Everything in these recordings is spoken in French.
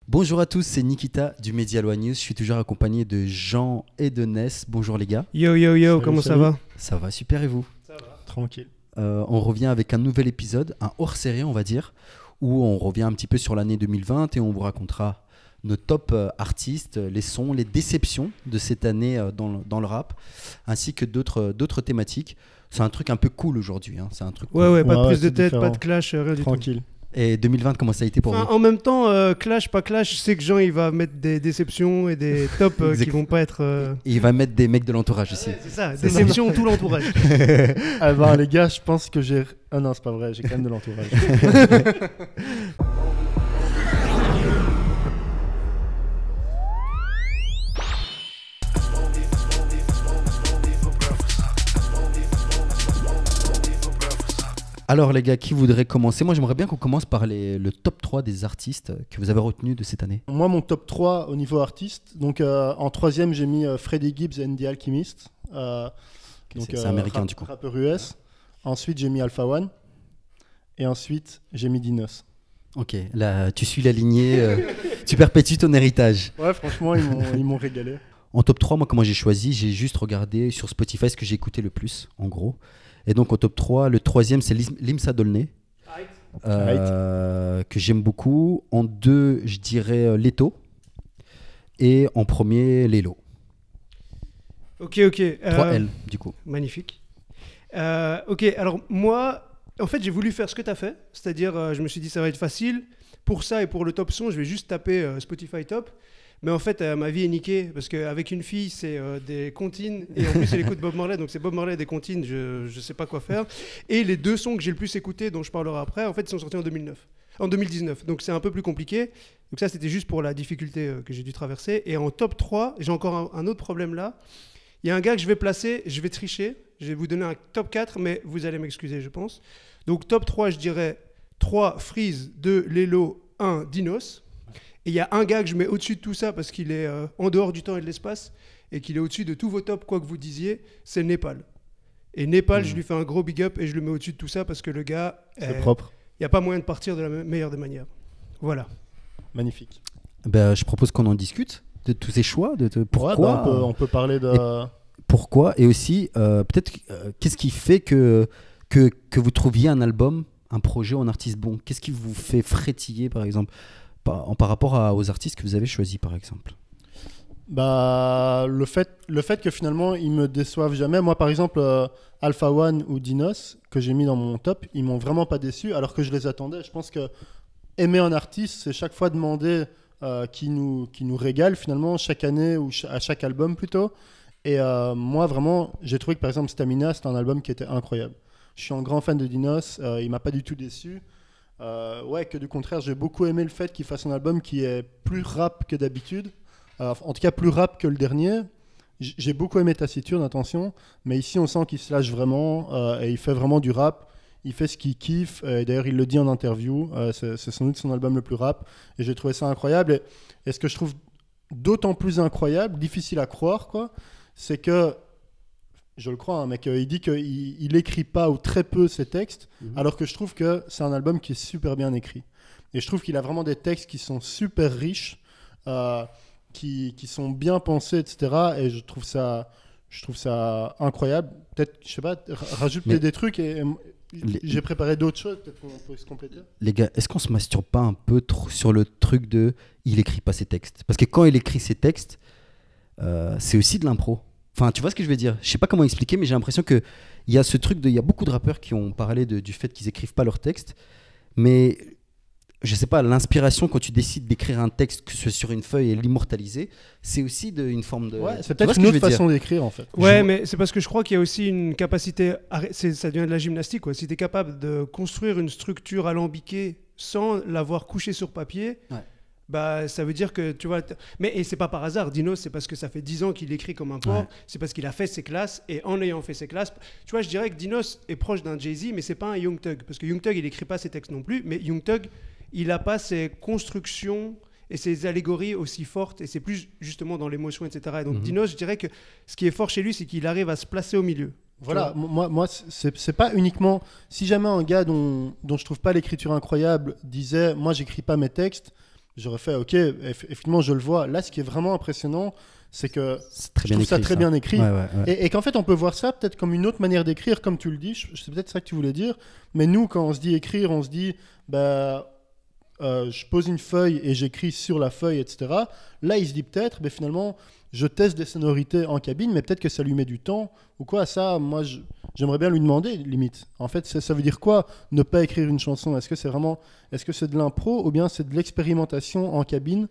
Bonjour à tous, c'est Nikita du Medialois News. Je suis toujours accompagné de Jean et de Ness. Bonjour les gars. Yo yo yo, Salut, comment ça salut. va? Ça va super et vous? Tranquille. On revient avec un nouvel épisode, un hors-série on va dire, où on revient un petit peu sur l'année 2020 et on vous racontera nos top artistes, les sons, les déceptions de cette année dans le rap, ainsi que d'autres thématiques. C'est un truc un peu cool aujourd'hui, hein. C'est un truc cool. Ouais, pas de Ouais, prise de c'est tête, différent. pas de clash, rien du tout. Tranquille. Et 2020, comment ça a été pour Enfin, vous? en même temps, clash, pas clash, je sais que Jean il va mettre des déceptions et des tops qui Exact. vont pas être. Et il va mettre des mecs de l'entourage ici. C'est ça, déception, tout l'entourage. Ah ben les gars, je pense que j'ai... Ah non, c'est pas vrai, j'ai quand même de l'entourage. Alors les gars, qui voudrait commencer? Moi j'aimerais bien qu'on commence par le top 3 des artistes que vous avez retenus de cette année. Moi, mon top 3 au niveau artiste, donc en troisième, j'ai mis Freddie Gibbs and The Alchemist. C'est américain du coup. Rappeur US. Ensuite, j'ai mis Alpha One. Et ensuite, j'ai mis Dinos. Ok, là tu suis la lignée, tu perpétues ton héritage. Ouais, franchement, ils m'ont régalé. En top 3, moi comment j'ai choisi? J'ai juste regardé sur Spotify ce que j'ai écouté le plus, en gros. Et donc au top 3, le troisième c'est Limsa Dolné, que j'aime beaucoup. En 2, je dirais Leto. Et en premier, Lelo. Ok. 3L du coup. Magnifique. Ok, alors moi, en fait, j'ai voulu faire ce que tu as fait, c'est-à-dire, je me suis dit, ça va être facile. Pour ça et pour le top son, je vais juste taper Spotify Top. Mais en fait, ma vie est niquée parce qu'avec une fille, c'est des comptines et en plus, elle écoute Bob Marley. Donc, c'est Bob Marley et des comptines, je sais pas quoi faire. Et les deux sons que j'ai le plus écoutés, dont je parlerai après, en fait, ils sont sortis en 2019. Donc, c'est un peu plus compliqué. Donc, ça, c'était juste pour la difficulté que j'ai dû traverser. Et en top 3, j'ai encore un autre problème là. Il y a un gars que je vais placer, je vais tricher. Je vais vous donner un top 4, mais vous allez m'excuser, je pense. Donc, top 3, je dirais 3 Freeze, 2 Lelo, 1 Dinos. Et il y a un gars que je mets au-dessus de tout ça parce qu'il est en dehors du temps et de l'espace et qu'il est au-dessus de tous vos tops, quoi que vous disiez, c'est Népal. Et Népal, je lui fais un gros big up et je le mets au-dessus de tout ça parce que le gars, C'est propre. il n'y a pas moyen de partir de la meilleure des manières. Voilà. Magnifique. Ben, je propose qu'on en discute de tous ces choix, pourquoi, Ouais, bah, on peut parler de... pourquoi, et aussi peut-être qu'est-ce qui fait que vous trouviez un album, un projet ou un artiste bon? Qu'est-ce qui vous fait frétiller par exemple par rapport aux artistes que vous avez choisis par exemple? Bah, le fait que finalement ils me déçoivent jamais. Moi par exemple Alpha One ou Dinos que j'ai mis dans mon top, ils m'ont vraiment pas déçu alors que je les attendais. Je pense que aimer un artiste, c'est chaque fois demander qui nous régale finalement chaque année ou à chaque album plutôt. Et moi vraiment j'ai trouvé que par exemple Stamina c'était un album qui était incroyable. Je suis un grand fan de Dinos, il m'a pas du tout déçu. Ouais, que du contraire, j'ai beaucoup aimé le fait qu'il fasse un album qui est plus rap que d'habitude. En tout cas, plus rap que le dernier. J'ai beaucoup aimé Taciturne, attention. Mais ici, on sent qu'il se lâche vraiment et il fait vraiment du rap. Il fait ce qu'il kiffe. Et d'ailleurs, il le dit en interview. C'est sans doute son album le plus rap. Et j'ai trouvé ça incroyable. Et ce que je trouve d'autant plus incroyable, difficile à croire, quoi, c'est que je le crois, hein, mais il dit qu'il écrit pas ou très peu ses textes, alors que je trouve que c'est un album qui est super bien écrit. Et je trouve qu'il a vraiment des textes qui sont super riches, qui sont bien pensés, etc. Et je trouve ça incroyable. Peut-être, je sais pas, rajoute peut-être des trucs et j'ai préparé d'autres choses, peut-être qu'on peut se compléter. Les gars, est-ce qu'on se masturbe pas un peu trop sur le truc de il écrit pas ses textes? Parce que quand il écrit ses textes, c'est aussi de l'impro. Enfin, tu vois ce que je veux dire? Je sais pas comment expliquer, mais j'ai l'impression qu'il y a ce truc il y a beaucoup de rappeurs qui ont parlé du fait qu'ils écrivent pas leurs textes, mais je sais pas, l'inspiration quand tu décides d'écrire un texte, que ce soit sur une feuille et l'immortaliser, c'est aussi une forme de... Ouais, c'est Tu vois peut-être ce que une je autre veux dire? façon d'écrire en fait. Ouais, mais c'est parce que je crois qu'il y a aussi une capacité, ça devient de la gymnastique, quoi. Si tu es capable de construire une structure alambiquée sans l'avoir couchée sur papier, Ouais. bah, ça veut dire que, tu vois... Et c'est pas par hasard, Dinos, c'est parce que ça fait 10 ans qu'il écrit comme un porc, Ouais. c'est parce qu'il a fait ses classes, et en ayant fait ses classes... Tu vois, je dirais que Dinos est proche d'un Jay-Z, mais c'est pas un Young Thug, parce que Young Thug, il écrit pas ses textes non plus, mais Young Thug, il a pas ses constructions et ses allégories aussi fortes, et c'est plus justement dans l'émotion, etc. Et donc Dinos, je dirais que ce qui est fort chez lui, c'est qu'il arrive à se placer au milieu. Voilà, moi c'est pas uniquement... Si jamais un gars dont je trouve pas l'écriture incroyable disait « Moi, j'écris pas mes textes », j'aurais fait ok, effectivement je le vois. Là, ce qui est vraiment impressionnant, c'est que C'est très je bien trouve écrit. ça très bien écrit. Ouais, ouais, ouais. Et qu'en fait, on peut voir ça peut-être comme une autre manière d'écrire, comme tu le dis. C'est peut-être ça que tu voulais dire. Mais nous, quand on se dit écrire, on se dit, je pose une feuille et j'écris sur la feuille, etc. Là, il se dit peut-être, finalement, je teste des sonorités en cabine, mais peut-être que ça lui met du temps ou quoi. Ça, moi, j'aimerais bien lui demander, limite. En fait, ça veut dire quoi, ne pas écrire une chanson? Est-ce que c'est de l'impro ou bien c'est de l'expérimentation en cabine?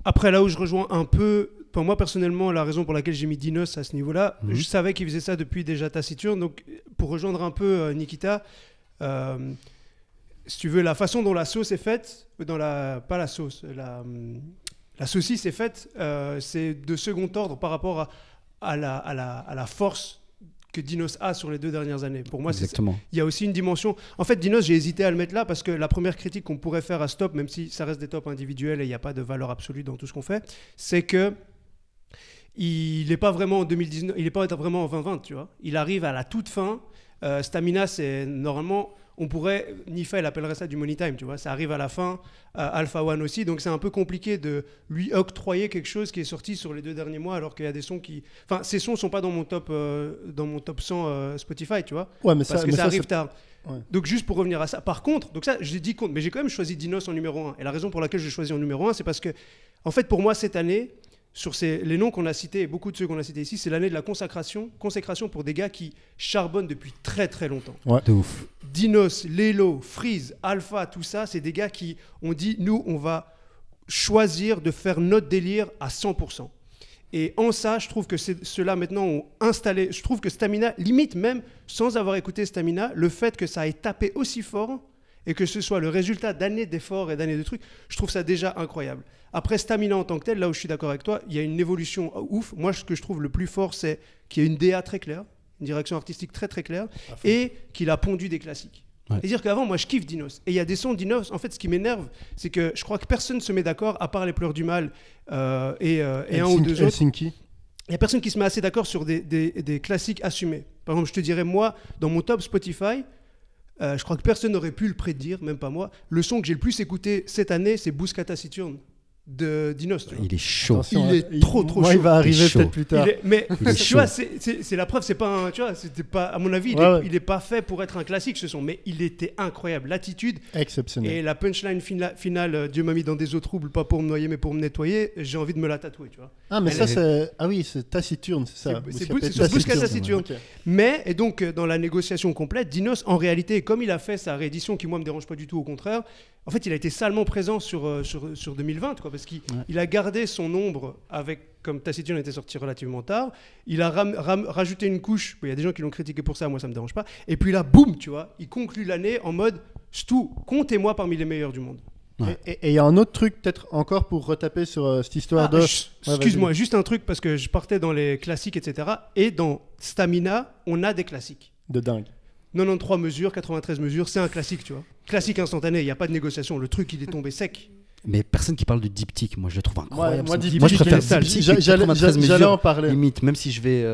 Après, là où je rejoins un peu, pour moi personnellement, la raison pour laquelle j'ai mis Dinos à ce niveau-là, Mhm. je savais qu'il faisait ça depuis déjà Taciturne. Donc, pour rejoindre un peu Nikita, si tu veux, la façon dont la sauce est faite, pas la sauce, la saucisse est faite, c'est de second ordre par rapport à la force que Dinos a sur les 2 dernières années. Pour moi, Exactement. il y a aussi une dimension. En fait, Dinos, j'ai hésité à le mettre là parce que la première critique qu'on pourrait faire à Stop, même si ça reste des tops individuels et il n'y a pas de valeur absolue dans tout ce qu'on fait, c'est que il n'est pas vraiment en 2019, il n'est pas vraiment en 2020, tu vois. Il arrive à la toute fin. Stamina, c'est normalement, on pourrait, Nifa, elle appellerait ça du money time, tu vois. Ça arrive à la fin, Alpha One aussi, donc c'est un peu compliqué de lui octroyer quelque chose qui est sorti sur les 2 derniers mois, alors qu'il y a des sons qui, enfin, ces sons sont pas dans mon top 100 Spotify, tu vois. Ouais, mais Parce que ça arrive c'est- tard. Ouais. Donc juste pour revenir à ça, par contre, donc ça, je l'ai dit contre, mais j'ai quand même choisi Dinos en numéro 1. Et la raison pour laquelle je choisis en numéro 1, c'est parce que, en fait, pour moi, cette année, sur les noms qu'on a cités, et beaucoup de ceux qu'on a cités ici, c'est l'année de la consécration pour des gars qui charbonnent depuis très très longtemps. De ouf. Dinos, Lelo, Freeze, Alpha, tout ça, c'est des gars qui ont dit, nous, on va choisir de faire notre délire à 100%. Et en ça, je trouve que ceux-là maintenant ont installé, je trouve que Stamina, limite même, sans avoir écouté Stamina, le fait que ça ait tapé aussi fort et que ce soit le résultat d'années d'efforts et d'années de trucs, je trouve ça déjà incroyable. Après, Stamina en tant que tel, là où je suis d'accord avec toi, il y a une évolution ouf. Moi, ce que je trouve le plus fort, c'est qu'il y a une DA très claire, une direction artistique très très claire, et qu'il a pondu des classiques. Ouais. C'est-à-dire qu'avant, moi, je kiffe Dinos. Et il y a des sons Dinos, en fait, ce qui m'énerve, c'est que je crois que personne ne se met d'accord, à part les Pleurs du Mal et un ou deux autres. Helsinki. Il n'y a personne qui se met assez d'accord sur des classiques assumés. Par exemple, je te dirais, moi, dans mon top Spotify, je crois que personne n'aurait pu le prédire, même pas moi. Le son que j'ai le plus écouté cette année, c'est Busca Taciturne de Dinos. Tu vois. Il est chaud. Attention, Il est trop Moi, chaud. il va arriver Il est chaud. peut-être plus tard. Mais Il est tu chaud. vois, c'est la preuve, c'est pas un, tu vois, c'était pas, à mon avis, Ouais. il est pas fait pour être un classique ce son, mais il était incroyable. L'attitude Exceptionnel. et la punchline finale, Dieu m'a mis dans des eaux troubles, pas pour me noyer, mais pour me nettoyer. J'ai envie de me la tatouer, tu vois. Ah, mais Elle ça, est- c'est. Ah oui, c'est Taciturne, c'est ça. C'est Busca sur Busca Taciturne. Taciturne. Ok. Mais, et donc, dans la négociation complète, Dinos, en réalité, comme il a fait sa réédition, qui moi me dérange pas du tout, au contraire, en fait, il a été salement présent sur 2020, quoi, parce qu'il il a gardé son ombre avec, comme Taciturne était sorti relativement tard, il a rajouté une couche, il y a des gens qui l'ont critiqué pour ça, moi ça me dérange pas, et puis là, boum, tu vois, il conclut l'année en mode, Stu, comptez-moi parmi les meilleurs du monde. Ouais. Et il y a un autre truc, peut-être encore pour retaper sur cette histoire de. Excuse-moi, juste un truc, parce que je partais dans les classiques, etc., et dans Stamina, on a des classiques. De dingue. 93 mesures, 93 mesures, c'est un classique, tu vois. Classique instantané, il n'y a pas de négociation. Le truc, il est tombé sec. Mais personne qui parle de diptyque, moi je le trouve incroyable. Moi, ça. diptyque, Moi, je préfère il est sale. diptyque que J'allais 93 j'allais en mesures, parler. limite, même si je vais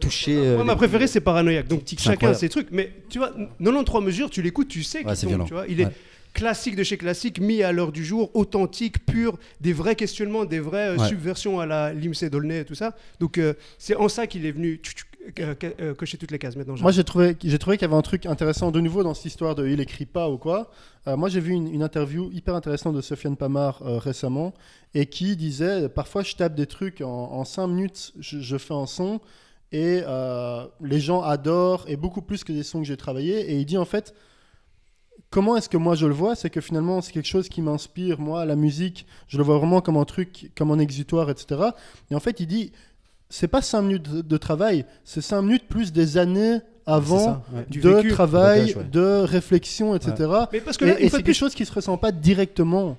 toucher. Moi, ma les- préférée, c'est Paranoïaque. Donc, C'est chacun incroyable. ses trucs. Mais tu vois, 93 mesures, tu l'écoutes, tu sais qu'il c'est tombe, violent. tu vois. Il est Ouais. classique de chez classique, mis à l'heure du jour, authentique, pur, des vrais questionnements, des vraies Ouais. subversions à la Limsey Dolnay et tout ça. Donc, c'est en ça qu'il est venu cocher toutes les cases maintenant. Moi, j'ai trouvé qu'il y avait un truc intéressant de nouveau dans cette histoire de il écrit pas ou quoi. Moi, j'ai vu une interview hyper intéressante de Sofiane Pamar récemment et qui disait parfois je tape des trucs en 5 minutes, je fais un son et les gens adorent et beaucoup plus que des sons que j'ai travaillés. Et il dit en fait, comment est-ce que moi je le vois, c'est que finalement c'est quelque chose qui m'inspire, moi, la musique, je le vois vraiment comme un truc, comme un exutoire, etc. Et en fait, il dit, c'est pas 5 minutes de travail, c'est 5 minutes plus des années avant C'est ça, ouais. Du de vécu, travail, bagage, ouais. de réflexion, etc. Mais parce que là, Et une fois c'est de quelque plus, chose qui se ressent pas directement.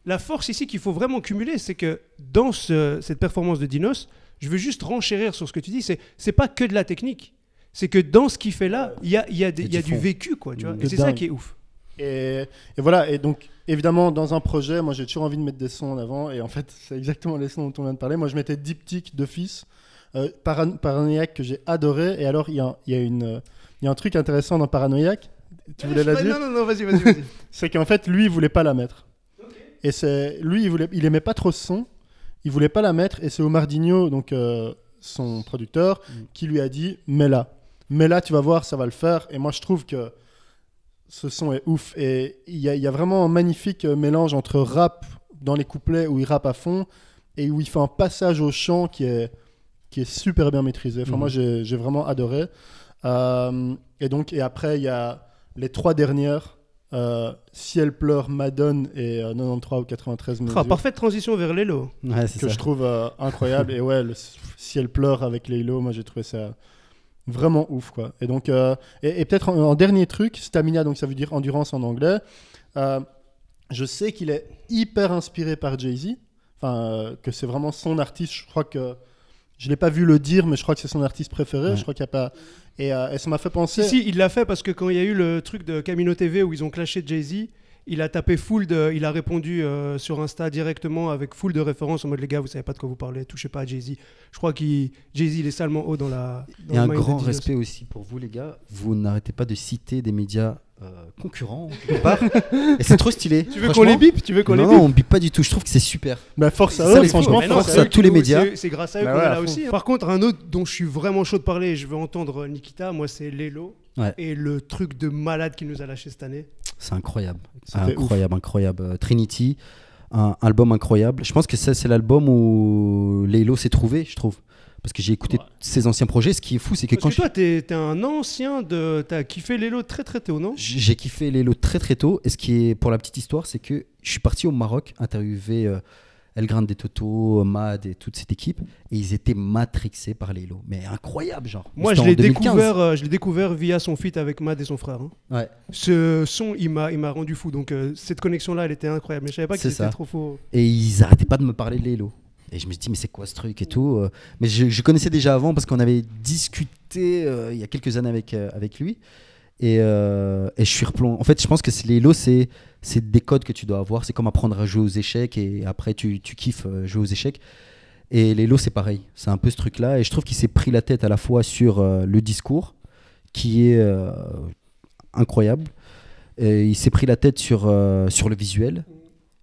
la force ici qu'il faut vraiment cumuler, c'est que dans cette performance de Dinos, je veux juste renchérir sur ce que tu dis, c'est pas que de la technique. C'est que dans ce qu'il fait là, il y a du fond. vécu, quoi, tu vois. De Et c'est ça dingue. qui est ouf. Et voilà, et donc évidemment dans un projet, moi j'ai toujours envie de mettre des sons en avant, et en fait c'est exactement les sons dont on vient de parler. Moi je mettais diptyque d'office, Paranoïaque que j'ai adoré, et alors il y a un truc intéressant dans Paranoïaque, tu voulais la dire? Non, vas-y. C'est qu'en fait lui il voulait pas la mettre. Et lui, il aimait pas trop ce son, il voulait pas la mettre, et c'est Omardinho, donc son producteur, qui lui a dit mets-la, tu vas voir, ça va le faire. Et moi, je trouve que ce son est ouf. Et il y a vraiment un magnifique mélange entre rap dans les couplets où il rappe à fond et où il fait un passage au chant qui est super bien maîtrisé. Enfin, moi, j'ai vraiment adoré. Et après, il y a les 3 dernières. Ciel pleure, Madone et 93 ou 93 mesures. Parfaite transition vers Lelo. Ouais, c'est que ça. je trouve incroyable. Et ouais, le Ciel pleure avec Lelo, moi j'ai trouvé ça vraiment ouf, quoi. Et donc, et peut-être en dernier truc, stamina, donc ça veut dire endurance en anglais. Je sais qu'il est hyper inspiré par Jay-Z, que c'est vraiment son artiste. Je crois que je l'ai pas vu le dire, mais je crois que c'est son artiste préféré. Ouais. Je crois qu'il y a pas. Et ça m'a fait penser. Si, il l'a fait parce que quand il y a eu le truc de Camino TV où ils ont clashé Jay-Z, il a tapé il a répondu sur Insta directement avec full de références en mode les gars, vous savez pas de quoi vous parlez, touchez pas à Jay-Z. Je crois que Jay-Z il est salement haut dans la. Et un grand respect aussi pour vous les gars, vous n'arrêtez pas de citer des médias concurrents quelque part. Et c'est trop stylé. Tu veux qu'on les bip? Non, on bip pas du tout. Je trouve que c'est super. Bah, force à Ça, eux, les franchement. fous. Force à tous les médias. C'est grâce à eux Bah qu'on ouais, est à là fond. aussi. Par contre, un autre dont je suis vraiment chaud de parler et je veux entendre Nikita, moi c'est Lelo. Ouais. Et le truc de malade qu'il nous a lâché cette année. C'est incroyable. C'était Incroyable. Trinity, un album incroyable. Je pense que ça, c'est l'album où Lelo s'est trouvé, je trouve. Parce que j'ai écouté ses anciens projets. Ce qui est fou, c'est que Parce que toi, t'es un ancien t'as kiffé Lelo très très tôt, non? j'ai kiffé Lelo très très tôt. Et ce qui est, pour la petite histoire, c'est que je suis parti au Maroc interviewer El Grande des Toto, Mad et toute cette équipe. Et ils étaient matrixés par Lelo. Mais incroyable, genre. Moi, je l'ai découvert via son feat avec Mad et son frère. Hein. Ouais. Ce son, il m'a rendu fou. Donc, cette connexion-là, elle était incroyable. Mais je savais pas que c'était trop faux. Et ils arrêtaient pas de me parler de Lelo. Et je me suis dit, mais c'est quoi ce truc et tout. Mais je connaissais déjà avant parce qu'on avait discuté il y a quelques années avec lui. Et je suis replongé. En fait, je pense que Lelo, c'est des codes que tu dois avoir. C'est comme apprendre à jouer aux échecs et après, tu kiffes jouer aux échecs. Et Lelo, c'est pareil. C'est un peu ce truc-là. Et je trouve qu'il s'est pris la tête à la fois sur le discours, qui est incroyable. Et il s'est pris la tête sur le visuel.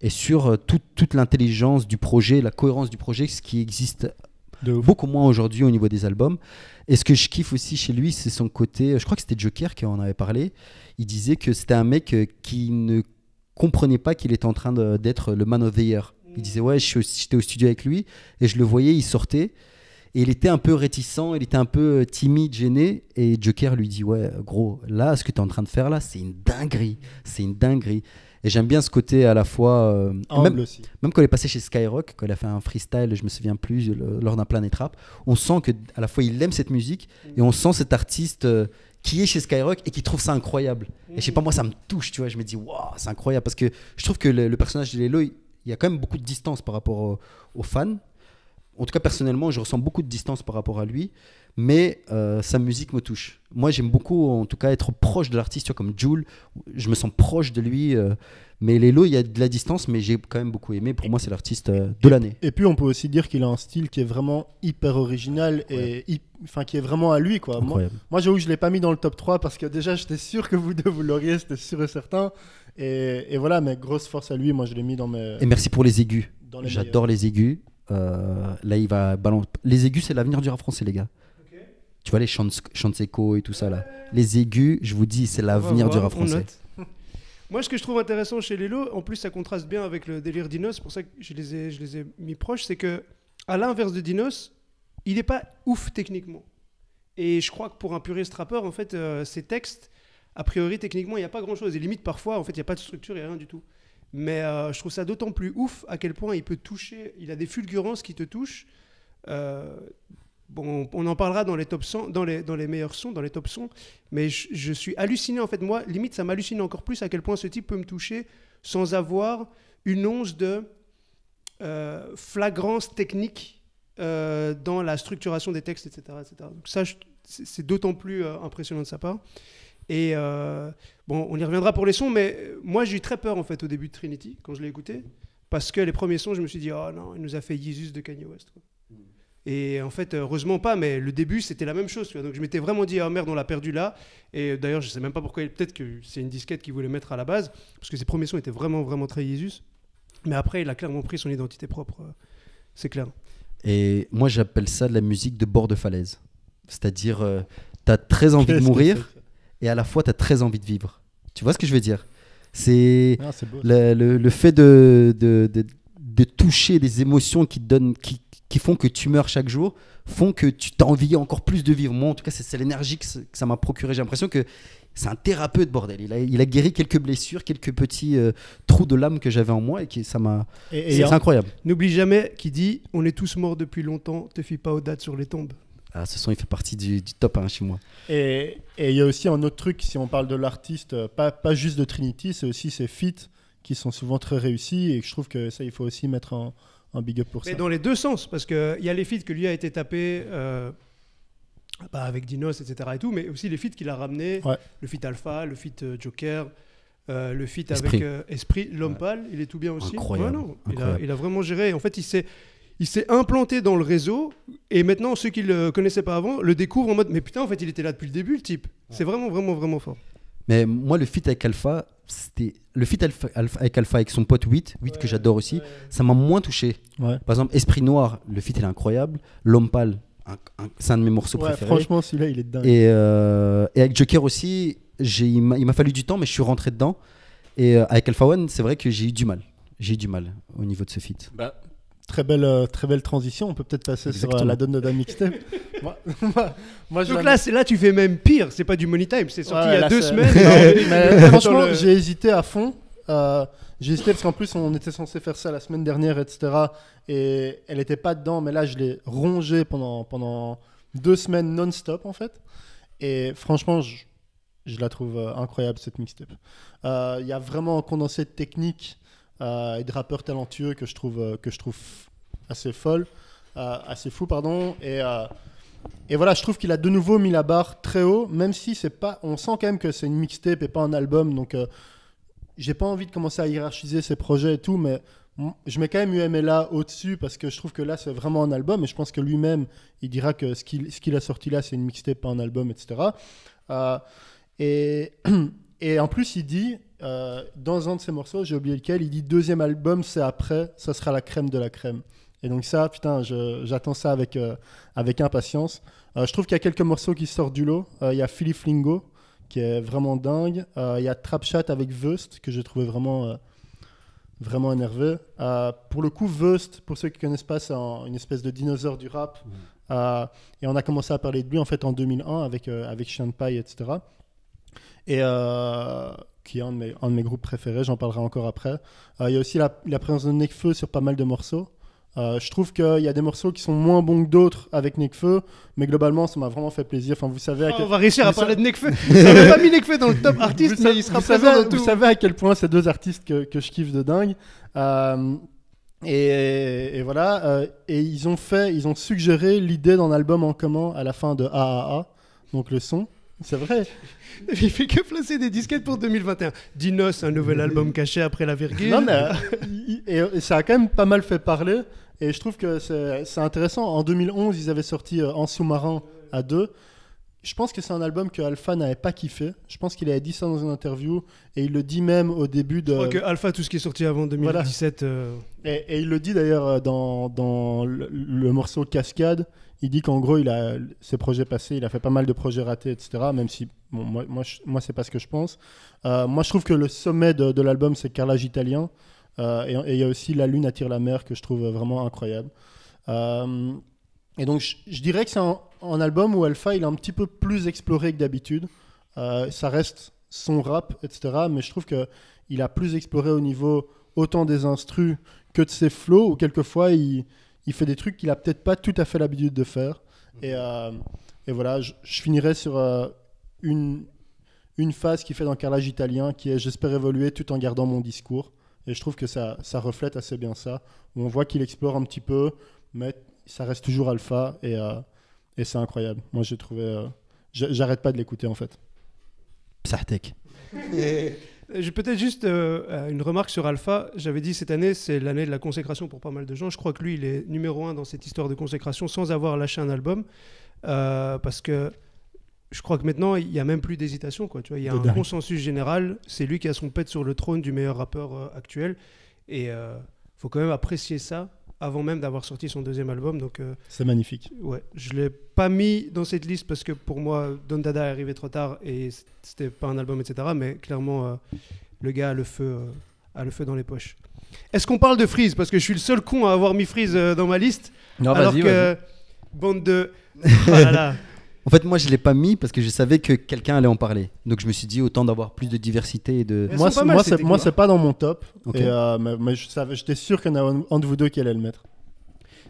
Et sur toute l'intelligence du projet, la cohérence du projet, ce qui existe beaucoup moins aujourd'hui au niveau des albums. Et ce que je kiffe aussi chez lui, c'est son côté, je crois que c'était Joker qui en avait parlé, il disait que c'était un mec qui ne comprenait pas qu'il était en train d'être le Man of the Year. Il disait, ouais, j'étais au studio avec lui, et je le voyais, il sortait, et il était un peu réticent, il était un peu timide, gêné, et Joker lui dit, ouais, gros, là, ce que tu es en train de faire là, c'est une dinguerie. Et j'aime bien ce côté à la fois. Même quand il est passé chez Skyrock, quand il a fait un freestyle, je me souviens plus, lors d'un Planet Rap, on sent que à la fois il aime cette musique et on sent cet artiste qui est chez Skyrock et qui trouve ça incroyable. Et je sais pas, moi ça me touche, tu vois. Je me dis, waouh, c'est incroyable parce que je trouve que le personnage de Lelo, il y a quand même beaucoup de distance par rapport aux fans. En tout cas, personnellement, je ressens beaucoup de distance par rapport à lui, mais sa musique me touche. Moi, j'aime beaucoup, en tout cas, être proche de l'artiste, tu vois, comme Jul. Je me sens proche de lui, mais Lelo, il y a de la distance, mais j'ai quand même beaucoup aimé. Pour moi, c'est l'artiste de l'année. Et puis, on peut aussi dire qu'il a un style qui est vraiment hyper original et qui est vraiment à lui, quoi. Moi, j'avoue que je l'ai pas mis dans le top 3 parce que déjà, j'étais sûr que vous deux, vous l'auriez, c'était sûr et certain. Et voilà, mais grosse force à lui. Moi, je l'ai mis dans mes... Et merci pour les aigus. J'adore les aigus. Là, il va balancer. Les aigus, c'est l'avenir du rap français, les gars. Okay. Tu vois, les Chanseco et tout ça, là. Les aigus, je vous dis, c'est l'avenir du rap français. Moi, ce que je trouve intéressant chez Lelo, en plus, ça contraste bien avec le délire Dinos, c'est pour ça que je les ai mis proches, c'est que, à l'inverse de Dinos, il n'est pas ouf techniquement. Et je crois que pour un puriste rappeur, en fait, ses textes, a priori, techniquement, il n'y a pas grand-chose. Et limite, parfois, en fait, il n'y a pas de structure, il n'y a rien du tout. Mais je trouve ça d'autant plus ouf à quel point il peut toucher, il a des fulgurances qui te touchent. Bon, on en parlera dans les top 100, dans les meilleurs sons, dans les top sons, mais je suis halluciné en fait. Moi, limite, ça m'hallucine encore plus à quel point ce type peut me toucher sans avoir une once de flagrance technique dans la structuration des textes, etc. Donc ça, c'est d'autant plus impressionnant de sa part. Et bon, on y reviendra pour les sons, mais moi j'ai eu très peur en fait au début de Trinity quand je l'ai écouté, parce que les premiers sons, je me suis dit oh non, il nous a fait Yeezus de Kanye West, quoi. Et en fait, heureusement pas, mais le début c'était la même chose, tu vois. Donc je m'étais vraiment dit oh merde, on l'a perdu là. Et d'ailleurs, je sais même pas pourquoi, peut-être que c'est une disquette qu'ils voulaient mettre à la base, parce que ses premiers sons étaient vraiment vraiment très Yeezus. Mais après, il a clairement pris son identité propre, c'est clair. Et moi, j'appelle ça de la musique de bord de falaise. C'est-à-dire, t'as très envie de Qu'est-ce que mourir c'est et à la fois, t'as très envie de vivre. Tu vois ce que je veux dire? C'est Ah, c'est beau. le fait de toucher des émotions qui te donnent, qui font que tu meurs chaque jour, font que tu t'as envie encore plus de vivre. Moi, en tout cas, c'est l'énergie que ça m'a procuré. J'ai l'impression que c'est un thérapeute, bordel. Il a guéri quelques blessures, quelques petits trous de l'âme que j'avais en moi et ça m'a. C'est incroyable. N'oublie jamais qu'il dit on est tous morts depuis longtemps, te fie pas aux dates sur les tombes. Ah, ce son, il fait partie du top 1 chez moi. Et il y a aussi un autre truc, si on parle de l'artiste, pas juste de Trinity, c'est aussi ses feats qui sont souvent très réussis et que je trouve que ça, il faut aussi mettre un big up pour Mais ça. dans les deux sens, parce qu'il y a les feats que lui a été tapé avec Dinos, etc. et tout, mais aussi les feats qu'il a ramenés, Ouais. le feat Alpha, le feat Joker, le feat Esprit. avec Esprit, L'Homme Pâle, il est tout bien aussi. Incroyable. Ouais, non, Incroyable. il a vraiment géré. En fait, il s'est implanté dans le réseau et maintenant ceux qui le connaissaient pas avant le découvrent en mode mais putain en fait il était là depuis le début le type. C'est vraiment vraiment vraiment fort. Mais moi, le feat avec Alpha, c'était. Le feat avec Alpha, avec son pote 8 que j'adore aussi, ça m'a moins touché. Ouais. Par exemple, Esprit Noir, le feat, il est incroyable. L'Homme Pâle, c'est un de mes morceaux Ouais, préférés. franchement, celui-là, il est dingue. Et avec Joker aussi, il m'a fallu du temps, mais je suis rentré dedans. Et avec Alpha One, c'est vrai que j'ai eu du mal. J'ai eu du mal au niveau de ce feat. Bah, très belle transition. On peut peut-être passer sur Exactement. la donne de Dan mixtape. moi, je Donc la- là tu fais même pire, c'est pas du money time, c'est sorti Ouais, il y a là, 2 c'est- semaines. Mais franchement, Dans le- j'ai hésité à fond. J'ai hésité parce qu'en plus, on était censé faire ça la semaine dernière, etc. Et elle n'était pas dedans, mais là, je l'ai rongée pendant 2 semaines non-stop, en fait. Et franchement, je la trouve incroyable, cette mixtape. Il y a vraiment un condensé de techniques et de rappeurs talentueux que je trouve assez fou, pardon. Et voilà, je trouve qu'il a de nouveau mis la barre très haut, même si c'est pas, on sent quand même que c'est une mixtape et pas un album, donc j'ai pas envie de commencer à hiérarchiser ses projets et tout, mais je mets quand même UMLA au-dessus parce que je trouve que là c'est vraiment un album et je pense que lui-même il dira que ce qu'il a sorti là c'est une mixtape, pas un album, etc. Et en plus il dit, dans un de ses morceaux, j'ai oublié lequel, il dit deuxième album c'est après, ça sera la crème de la crème. Et donc ça, putain, j'attends ça avec impatience. Je trouve qu'il y a quelques morceaux qui sortent du lot. Il y a Philly Flingo, qui est vraiment dingue. Il y a Trap Chat avec Vust, que j'ai trouvé vraiment énervé. Pour le coup, Vust, pour ceux qui ne connaissent pas, c'est une espèce de dinosaure du rap. Et on a commencé à parler de lui en fait en 2001 avec Sean Pai, etc. Et qui est un de mes groupes préférés, j'en parlerai encore après. Il y a aussi la présence de Nekfeu sur pas mal de morceaux. Je trouve qu'il y a des morceaux qui sont moins bons que d'autres avec Nekfeu, mais globalement ça m'a vraiment fait plaisir. Enfin, vous savez On va réussir à parler de Nekfeu. On n'a pas mis Nekfeu dans le top artiste, mais il sera présent dans tout. Vous savez à quel point ces deux artistes que je kiffe de dingue. Et voilà. Et ils ont suggéré l'idée d'un album en commun à la fin de AAA, donc le son. C'est vrai. Il fait que placer des disquettes pour 2021. Dinos, un nouvel album caché après la virgule. Non, mais et ça a quand même pas mal fait parler. Et je trouve que c'est intéressant. En 2011, ils avaient sorti En sous-marin à 2. Je pense que c'est un album que Alpha n'avait pas kiffé. Je pense qu'il avait dit ça dans une interview. Et il le dit même au début de. Je crois que Alpha, tout ce qui est sorti avant 2017. Et il le dit d'ailleurs dans le morceau Cascade. Il dit qu'en gros, ses projets passés, il a fait pas mal de projets ratés, etc. Même si, bon, moi c'est pas ce que je pense. Moi, je trouve que le sommet de l'album, c'est Carrelage italien. Et il y a aussi La Lune attire la mer, que je trouve vraiment incroyable. Et donc, je dirais que c'est un album où Alpha, il est un petit peu plus exploré que d'habitude. Ça reste son rap, etc. Mais je trouve qu'il a plus exploré au niveau autant des instrus que de ses flows, où quelquefois, il fait des trucs qu'il a peut-être pas tout à fait l'habitude de faire. Et voilà, je finirai sur une phase qu'il fait dans Carrelage italien, qui est « J'espère évoluer tout en gardant mon discours ». Et je trouve que ça reflète assez bien ça, où on voit qu'il explore un petit peu, mais ça reste toujours Alpha, et c'est incroyable. Moi, j'ai trouvé... j'arrête pas de l'écouter, en fait. Psahtek. J'ai peut-être juste une remarque sur Alpha. J'avais dit cette année, c'est l'année de la consécration pour pas mal de gens. Je crois que lui, il est numéro 1 dans cette histoire de consécration sans avoir lâché un album. Parce que je crois que maintenant, il n'y a même plus d'hésitation, quoi. Tu vois, il y a consensus général. C'est lui qui a son pet sur le trône du meilleur rappeur actuel. Et faut quand même apprécier ça avant même d'avoir sorti son deuxième album. Donc, C'est magnifique. ouais, je l'ai pas mis dans cette liste parce que pour moi, Don Dada est arrivé trop tard et c'était pas un album, etc. Mais clairement, le gars a le feu dans les poches. Est-ce qu'on parle de Freeze? Parce que je suis le seul con à avoir mis Freeze dans ma liste. Non, alors vas-y, que bande de... Oh là là. En fait, moi, je l'ai pas mis parce que je savais que quelqu'un allait en parler. Donc, je me suis dit autant d'avoir plus de diversité et de. Elles Moi, sont pas mal, ces technos, c'est pas dans mon top. Ok. Et, mais j'étais sûr qu'il y en a un de vous deux qui allait le mettre.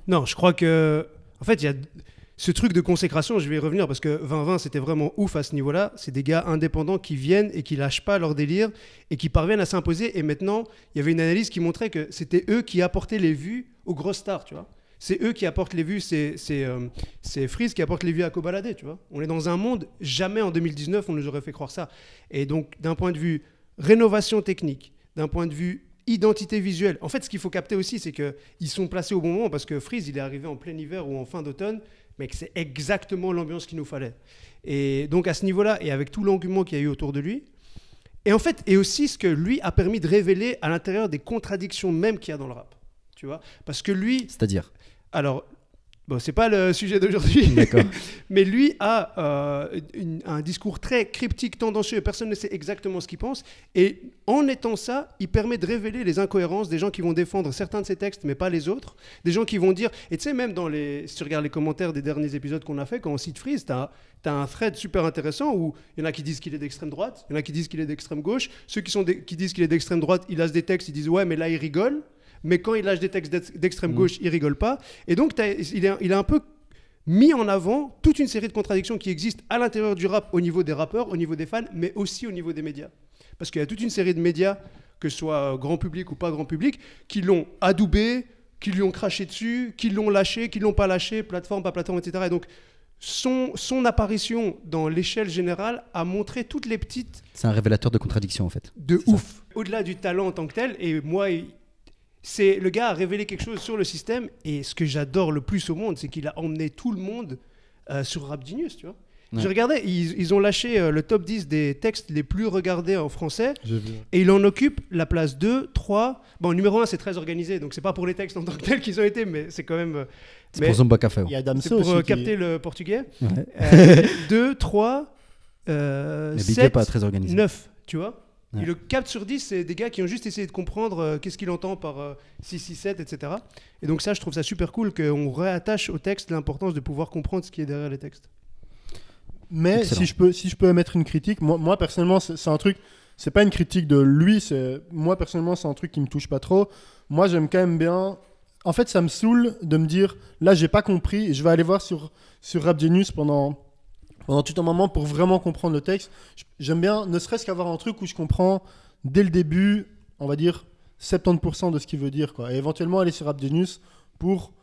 Non, je crois que... En fait, il y a ce truc de consécration, je vais y revenir parce que 2020, c'était vraiment ouf à ce niveau-là. C'est des gars indépendants qui viennent et qui lâchent pas leur délire et qui parviennent à s'imposer. Et maintenant, il y avait une analyse qui montrait que c'était eux qui apportaient les vues aux grosses stars, tu vois. C'est eux qui apportent les vues, c'est Freeze qui apporte les vues à Kobalade, tu vois. On est dans un monde, jamais en 2019 on nous aurait fait croire ça. Et donc, d'un point de vue rénovation technique, d'un point de vue identité visuelle, en fait, ce qu'il faut capter aussi, c'est qu'ils sont placés au bon moment parce que Freeze, il est arrivé en plein hiver ou en fin d'automne, mais que c'est exactement l'ambiance qu'il nous fallait. Et donc, à ce niveau-là, et avec tout l'engouement qu'il y a eu autour de lui, et en fait, et aussi ce que lui a permis de révéler à l'intérieur des contradictions même qu'il y a dans le rap, tu vois. Parce que lui... C'est-à-dire. Alors, bon, c'est pas le sujet d'aujourd'hui, D'accord. mais lui a un discours très cryptique, tendancieux, personne ne sait exactement ce qu'il pense, et en étant ça, il permet de révéler les incohérences des gens qui vont défendre certains de ses textes, mais pas les autres, des gens qui vont dire, et tu sais, même si tu regardes les commentaires des derniers épisodes qu'on a fait, quand on cite Freeze, t'as un thread super intéressant où il y en a qui disent qu'il est d'extrême droite, il y en a qui disent qu'il est d'extrême gauche, ceux qui disent qu'il est d'extrême droite, ils lâchent des textes, ils disent ouais, mais là, il rigole. Mais quand il lâche des textes d'extrême gauche, il rigole pas. Et donc, il a un peu mis en avant toute une série de contradictions qui existent à l'intérieur du rap, au niveau des rappeurs, au niveau des fans, mais aussi au niveau des médias. Parce qu'il y a toute une série de médias, que ce soit grand public ou pas grand public, qui l'ont adoubé, qui lui ont craché dessus, qui l'ont lâché, qui l'ont pas lâché, plateforme, pas plateforme, etc. Et donc, son apparition dans l'échelle générale a montré toutes les petites... C'est un révélateur de contradiction en fait. De ouf. Au-delà du talent en tant que tel, et moi... le gars a révélé quelque chose sur le système, et ce que j'adore le plus au monde, c'est qu'il a emmené tout le monde sur Rap Genius, tu vois. Ouais. Je regardais, ils ont lâché le top 10 des textes les plus regardés en français, J'ai vu. et il en occupe la place 2, 3... Bon, numéro 1, c'est très organisé, donc c'est pas pour les textes en tant que tels qu'ils ont été, mais c'est quand même... C'est pour Zomba Café. Il y a Damso c'est pour aussi. capter le portugais. Ouais. 2, 3, Mais Big 7, Up pas très organisé. 9, tu vois. Ouais. Il le capte sur 10, c'est des gars qui ont juste essayé de comprendre qu'est-ce qu'il entend par 6, 6, 7, etc. Et donc ça, je trouve ça super cool qu'on réattache au texte l'importance de pouvoir comprendre ce qui est derrière les textes. Mais Excellent. si je peux émettre une critique, moi personnellement, c'est un truc, c'est pas une critique de lui, moi personnellement, c'est un truc qui me touche pas trop. Moi, j'aime quand même bien. En fait, ça me saoule de me dire, là, j'ai pas compris, je vais aller voir sur Rap Genius pendant tout un moment pour vraiment comprendre le texte. J'aime bien, ne serait-ce qu'avoir un truc où je comprends dès le début, on va dire 70% de ce qu'il veut dire, quoi. Et éventuellement aller sur Rap Genius pour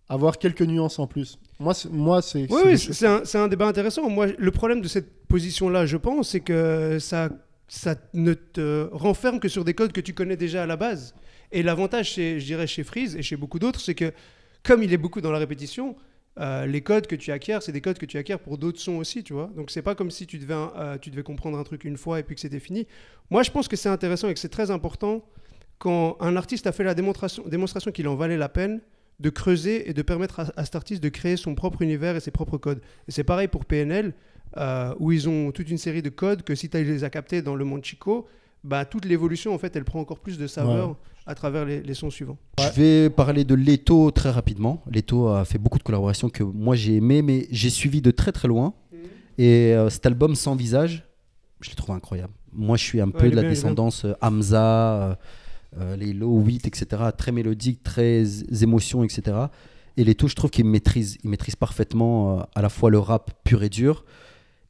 avoir quelques nuances en plus. Oui, c'est un débat intéressant. Moi, le problème de cette position-là, je pense, c'est que ça ne te renferme que sur des codes que tu connais déjà à la base. Et l'avantage, je dirais, chez Freeze et chez beaucoup d'autres, c'est que comme il est beaucoup dans la répétition, les codes que tu acquiers, c'est des codes que tu acquiers pour d'autres sons aussi, tu vois. Donc c'est pas comme si tu devais comprendre un truc une fois et puis que c'était fini. Moi, je pense que c'est intéressant et que c'est très important quand un artiste a fait la démonstration qu'il en valait la peine de creuser et de permettre à cet artiste de créer son propre univers et ses propres codes. Et c'est pareil pour PNL, où ils ont toute une série de codes que si tu les as captés dans le monde Chico, bah, toute l'évolution, en fait, elle prend encore plus de saveur à travers les sons suivants. Je vais parler de Leto très rapidement. Leto a fait beaucoup de collaborations que moi j'ai aimé, mais j'ai suivi de très très loin. Et cet album Sans Visage, je l'ai trouvé incroyable. Moi, je suis un peu de la descendance Hamza, les Low 8, etc. Très mélodique, très émotion, etc. Et Leto, je trouve qu'il maîtrise parfaitement à la fois le rap pur et dur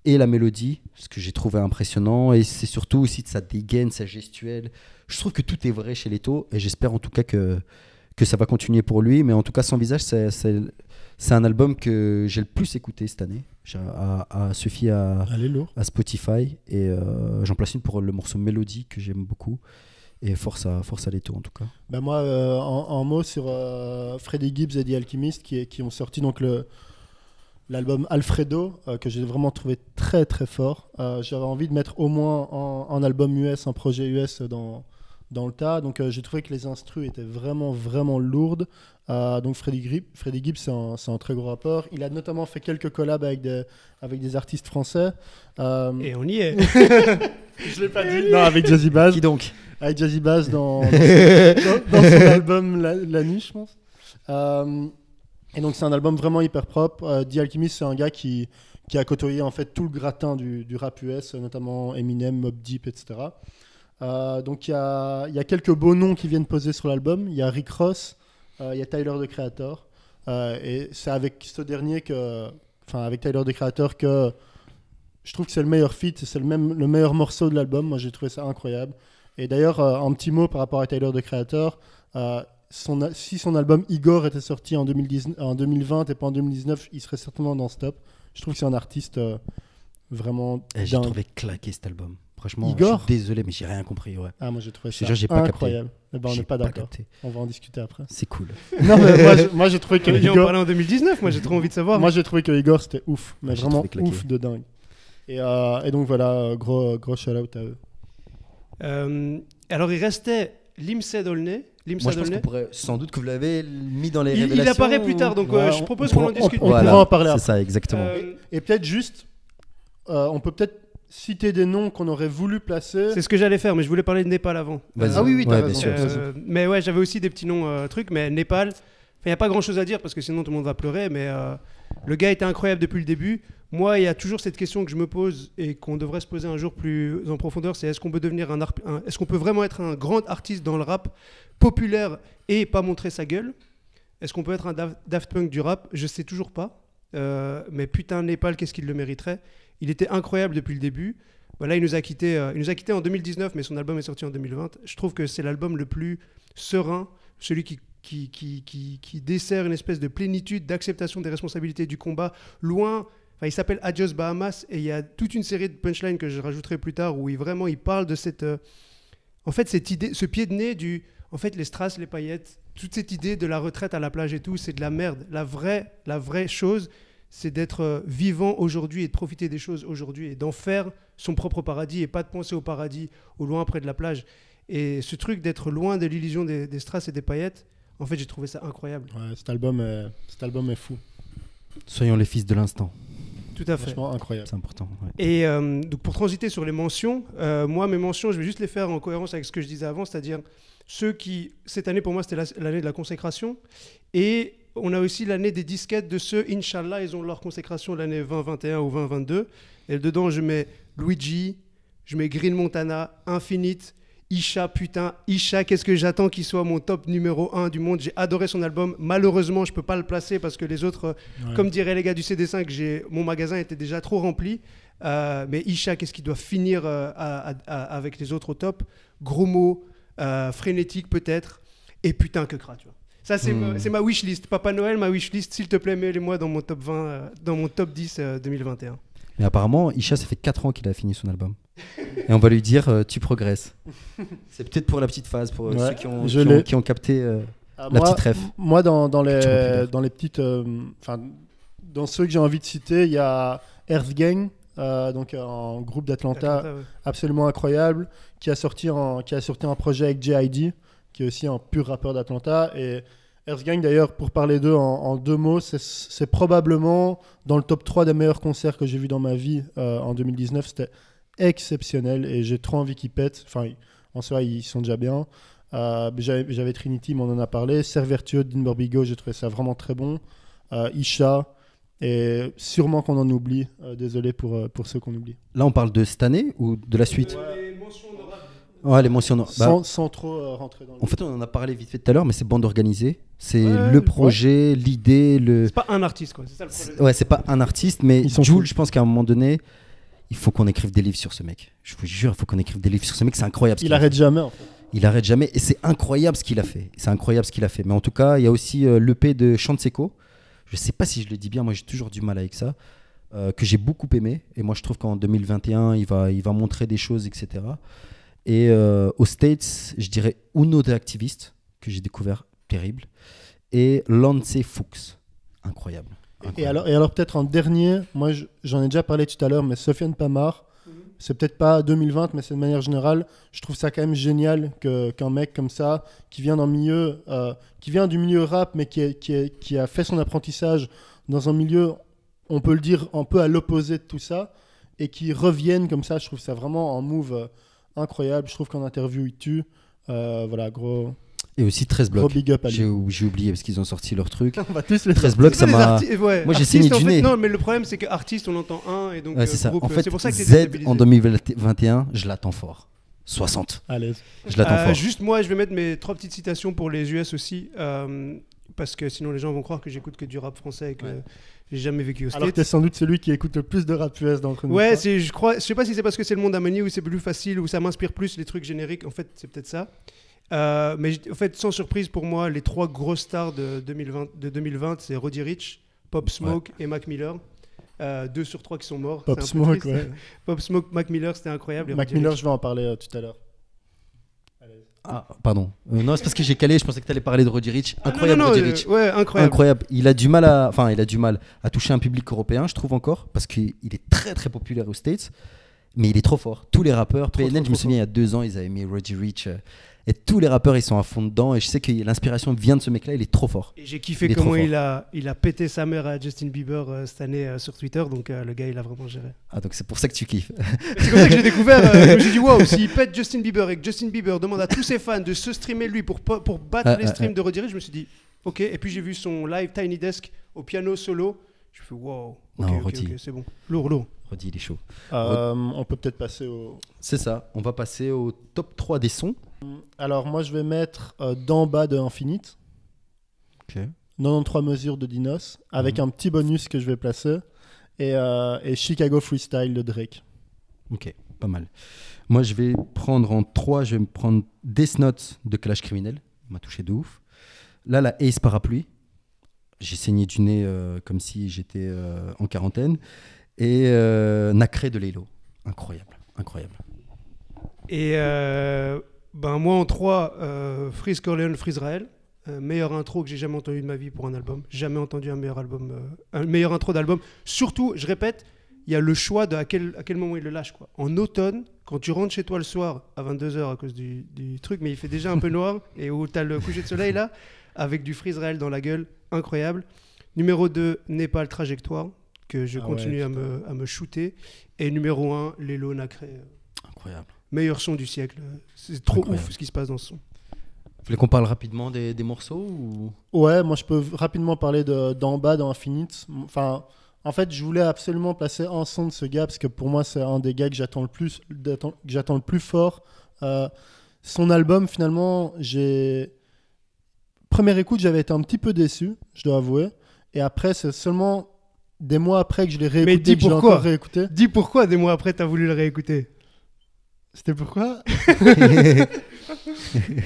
et la mélodie, ce que j'ai trouvé impressionnant. Et c'est surtout aussi de sa dégaine, sa gestuelle. Je trouve que tout est vrai chez Leto et j'espère en tout cas que ça va continuer pour lui. Mais en tout cas, Sans Visage, c'est un album que j'ai le plus écouté cette année. Se fier à Spotify. Et j'en place une pour le morceau Mélodie que j'aime beaucoup. Et force à Leto en tout cas. Ben moi, en mots sur Freddie Gibbs et The Alchemist qui ont sorti donc l'album Alfredo, que j'ai vraiment trouvé très très fort. J'avais envie de mettre au moins en album US, un projet US dans dans le tas. Donc j'ai trouvé que les instrus étaient vraiment, vraiment lourdes. Donc Freddie Gibbs, c'est un très gros rappeur. Il a notamment fait quelques collabs avec des artistes français. Et on y est. Je l'ai pas dit. Non, avec Jazzy Bass. Qui donc? Avec Jazzy Bass dans son album La Nuit, je pense. Et donc c'est un album vraiment hyper propre. The Alchemist, c'est un gars qui a côtoyé en fait tout le gratin du rap US, notamment Eminem, Mobb Deep, etc. Donc il y a quelques beaux noms qui viennent poser sur l'album. Il y a Rick Ross, il y a Tyler, the Creator. Et c'est avec ce dernier avec Tyler, the Creator, que je trouve que c'est le meilleur feat, c'est le meilleur morceau de l'album. Moi j'ai trouvé ça incroyable. Et d'ailleurs, un petit mot par rapport à Tyler, the Creator. Si son album Igor était sorti en 2020 et pas en 2019, il serait certainement dans ce top. Je trouve que c'est un artiste vraiment J'ai dingue. trouvé claqué cet album. Franchement, Igor, je suis désolé, mais j'ai rien compris. Ouais. Ah, moi j'ai trouvé ça J'ai pas incroyable. Eh ben, on J'ai n'est pas pas d'accord. capté. On va en discuter après. C'est cool. Non, mais moi j'ai trouvé que On a dû en Igor, parler en 2019, moi j'ai trop envie de savoir. moi j'ai trouvé que Igor c'était ouf, mais J'ai vraiment trouvé claqué. ouf de dingue. Et donc voilà, gros shout out à eux. Alors il restait Limsed Olney. Moi, je pense qu'on pourrait, sans doute que vous l'avez mis dans les révélations. Il apparaît plus tard, donc Ouais, je propose qu'on en discute. on pourra en parler C'est après. ça, exactement. Et peut-être juste, on peut peut-être citer des noms qu'on aurait voulu placer. C'est ce que j'allais faire, mais je voulais parler de Népal avant. Vas-y. Ah oui, t'as Ouais, raison. bien sûr. Mais ouais, j'avais aussi des petits noms trucs, mais Népal, il n'y a pas grand-chose à dire parce que sinon tout le monde va pleurer, mais le gars était incroyable depuis le début. Moi, il y a toujours cette question que je me pose et qu'on devrait se poser un jour plus en profondeur, c'est est-ce qu'on peut devenir est-ce qu'on peut vraiment être un grand artiste dans le rap populaire et pas montrer sa gueule? Est-ce qu'on peut être un Daft Punk du rap? Je sais toujours pas. Mais putain, Népal, qu'est-ce qu'il le mériterait? Il était incroyable depuis le début. Là, il nous a quittés en 2019, mais son album est sorti en 2020. Je trouve que c'est l'album le plus serein, celui qui dessert une espèce de plénitude, d'acceptation des responsabilités du combat, loin. Enfin, il s'appelle Adios Bahamas, et il y a toute une série de punchlines que je rajouterai plus tard où il parle de cette idée, ce pied de nez du, en fait, les strass, les paillettes, toute cette idée de la retraite à la plage et tout, c'est de la merde. La vraie chose, c'est d'être vivant aujourd'hui et de profiter des choses aujourd'hui et d'en faire son propre paradis et pas de penser au paradis au loin près de la plage. Et ce truc d'être loin de l'illusion des strass et des paillettes, en fait, j'ai trouvé ça incroyable. Ouais, cet album est fou. Soyons les fils de l'instant. Tout à fait. Franchement incroyable. C'est important. Ouais. Et donc pour transiter sur les mentions, moi mes mentions, je vais juste les faire en cohérence avec ce que je disais avant, c'est-à-dire ceux qui, cette année pour moi c'était l'année de la consécration, et on a aussi l'année des disquettes de ceux, Inch'Allah, ils ont leur consécration l'année 2021 ou 2022, et dedans je mets Luigi, je mets Green Montana, Infinite, Isha, putain, Isha, qu'est-ce que j'attends qu'il soit mon top numéro 1 du monde. J'ai adoré son album. Malheureusement, je peux pas le placer parce que les autres, comme diraient les gars du CD5, mon magasin était déjà trop rempli. Mais Isha, qu'est-ce qu'il doit finir avec les autres au top? Gros mots, frénétique peut-être. Et putain, que cra, tu vois. Ça, c'est ma wishlist. Papa Noël, ma wishlist, s'il te plaît, mets-les-moi dans mon top 20, dans mon top 10 2021. Mais apparemment, Isha, ça fait 4 ans qu'il a fini son album. Et on va lui dire, tu progresses. C'est peut-être pour la petite phase, pour ceux qui ont capté la petite ref. Moi, dans les petites... dans ceux que j'ai envie de citer, il y a Earth Gang, donc un groupe d'Atlanta absolument incroyable, qui a sorti un projet avec J.I.D., qui est aussi un pur rappeur d'Atlanta. Et Earth Gang, d'ailleurs, pour parler d'eux en 2 mots, c'est probablement dans le top 3 des meilleurs concerts que j'ai vus dans ma vie en 2019. C'était exceptionnel et j'ai trop envie qu'ils pètent. Enfin, en soi, ils sont déjà bien. J'avais Trinity, mais on en a parlé. Servertueux, Dinber Bigo, j'ai trouvé ça vraiment très bon. Isha, et sûrement qu'on en oublie. Désolé pour ceux qu'on oublie. Là, on parle de cette année ou de la suite? Les mentions honorables. Ouais, les mentions. Sans trop rentrer dans le... En fait, on en a parlé vite fait tout à l'heure, mais c'est bande organisée. C'est le projet, l'idée, le... C'est pas un artiste, quoi. C'est ça le projet. Ouais, c'est pas un artiste, mais sont Jul, cool. je pense qu'à un moment donné, il faut qu'on écrive des livres sur ce mec. Je vous jure, il faut qu'on écrive des livres sur ce mec. C'est incroyable. Il arrête jamais, en fait. Il arrête jamais. Et c'est incroyable ce qu'il a fait. C'est incroyable ce qu'il a fait. Mais en tout cas, il y a aussi l'EP de Chantseko. Je sais pas si je le dis bien. Moi, j'ai toujours du mal avec ça. Que j'ai beaucoup aimé. Et moi, je trouve qu'en 2021, il va montrer des choses, etc. Et aux States, je dirais Uno the Activist, que j'ai découvert, terrible. Et Lance Fuchs. Incroyable. Et alors peut-être en dernier, moi j'en ai déjà parlé tout à l'heure, mais Sofiane Pamar, c'est peut-être pas 2020, mais c'est de manière générale, je trouve ça quand même génial qu'un mec comme ça, qui vient qui vient du milieu rap, mais qui a fait son apprentissage dans un milieu, on peut le dire, un peu à l'opposé de tout ça, et qui revienne comme ça, je trouve ça vraiment un move incroyable. Je trouve qu'en interview, il tue. Voilà, gros Et aussi 13 blocs. big up à lui. J'ai oublié parce qu'ils ont sorti leur truc. On va tous les 13 blocs, ça m'a. Ouais, Moi, j'ai artiste, saigné en du fait, nez. non, mais le problème, c'est qu'artiste, on entend un, et donc Ouais, c'est ça. groupe, En fait, c'est pour ça que t'es Z déstabilisé. en 2021, je l'attends fort. 60. à l'aise. Je l'attends fort. Juste moi, je vais mettre mes 3 petites citations pour les US aussi, parce que sinon les gens vont croire que j'écoute que du rap français et que j'ai jamais vécu au Alors que States. t'es sans doute celui qui écoute le plus de rap US d'entre nous. Ouais, quoi. je sais pas si c'est parce que c'est le monde d'Amani ou c'est plus facile ou ça m'inspire plus les trucs génériques. En fait, c'est peut-être ça. Mais en fait, sans surprise pour moi, les 3 grosses stars de 2020, c'est Roddy Ricch, Pop Smoke et Mac Miller. 2 sur 3 qui sont morts. Pop c'est un peu Smoke, triste. ouais. Pop Smoke, Mac Miller, c'était incroyable. et Mac Roddy Miller, Ricch. je vais en parler tout à l'heure. Ah, pardon. Non, c'est parce que j'ai calé. Je pensais que tu allais parler de Roddy Ricch. Ah, Incroyable, non, Roddy Ricch. ouais, incroyable. Incroyable. Il a du mal à toucher un public européen, je trouve encore, parce qu'il est très très populaire aux States, mais il est trop fort. Tous les rappeurs, PNL, je me souviens il y a 2 ans, ils avaient mis Roddy Ricch, et tous les rappeurs ils sont à fond dedans, et je sais que l'inspiration vient de ce mec-là, il est trop fort. Et j'ai kiffé Il est comment trop il a pété sa mère à Justin Bieber cette année sur Twitter, donc le gars il a vraiment géré. Ah, donc c'est pour ça que tu kiffes. C'est comme ça que j'ai découvert, je me suis dit waouh, s'il pète Justin Bieber et que Justin Bieber demande à tous ses fans de se streamer lui pour battre les streams de Roddy Ricch, je me suis dit ok, et puis j'ai vu son live Tiny Desk au piano solo, je me suis dit wow, ok, Non, ok, Roddy. ok, c'est bon, lourd. Roddy, il est chaud. On peut peut-être passer au... C'est ça, on va passer au top 3 des sons. Alors moi je vais mettre d'en bas de Infinite. Ok. 93 mesures de Dinos, avec un petit bonus que je vais placer, et Chicago Freestyle de Drake. Ok, pas mal. Moi, je vais prendre en 3, je vais me prendre Death Note de Clash Criminel. Il m'a touché de ouf. Là, la Ace Parapluie. J'ai saigné du nez comme si j'étais en quarantaine. Et Nacré de Laylo. Incroyable, incroyable. Et moi en 3, Freeze Corleone, Freeze Raël. Meilleure intro que j'ai jamais entendu de ma vie pour un album. Jamais entendu un meilleur intro d'album. Surtout, je répète, il y a le choix de à quel moment il le lâche, quoi. En automne, quand tu rentres chez toi le soir à 22h à cause du truc, mais il fait déjà un peu noir, et où tu as le coucher de soleil là, avec du Freeze Raël dans la gueule, incroyable. Numéro 2, Népal Trajectoire, que je continue à me shooter. Et numéro 1, Laylo Nacré. Incroyable. Meilleur son du siècle. C'est trop Incroyable. ouf ce qui se passe dans ce son. Vous voulez qu'on parle rapidement des morceaux ou... Ouais, moi je peux rapidement parler d'en bas dans Infinite. Enfin, en fait, je voulais absolument placer un son de ce gars parce que pour moi, c'est un des gars que j'attends le plus fort. Son album, finalement, première écoute, j'avais été un petit peu déçu, je dois avouer. Et après, c'est seulement des mois après que je l'ai réécouté. Mais dis que j'ai pourquoi. encore réécouté. Dis pourquoi des mois après t'as voulu le réécouter. C'était pourquoi?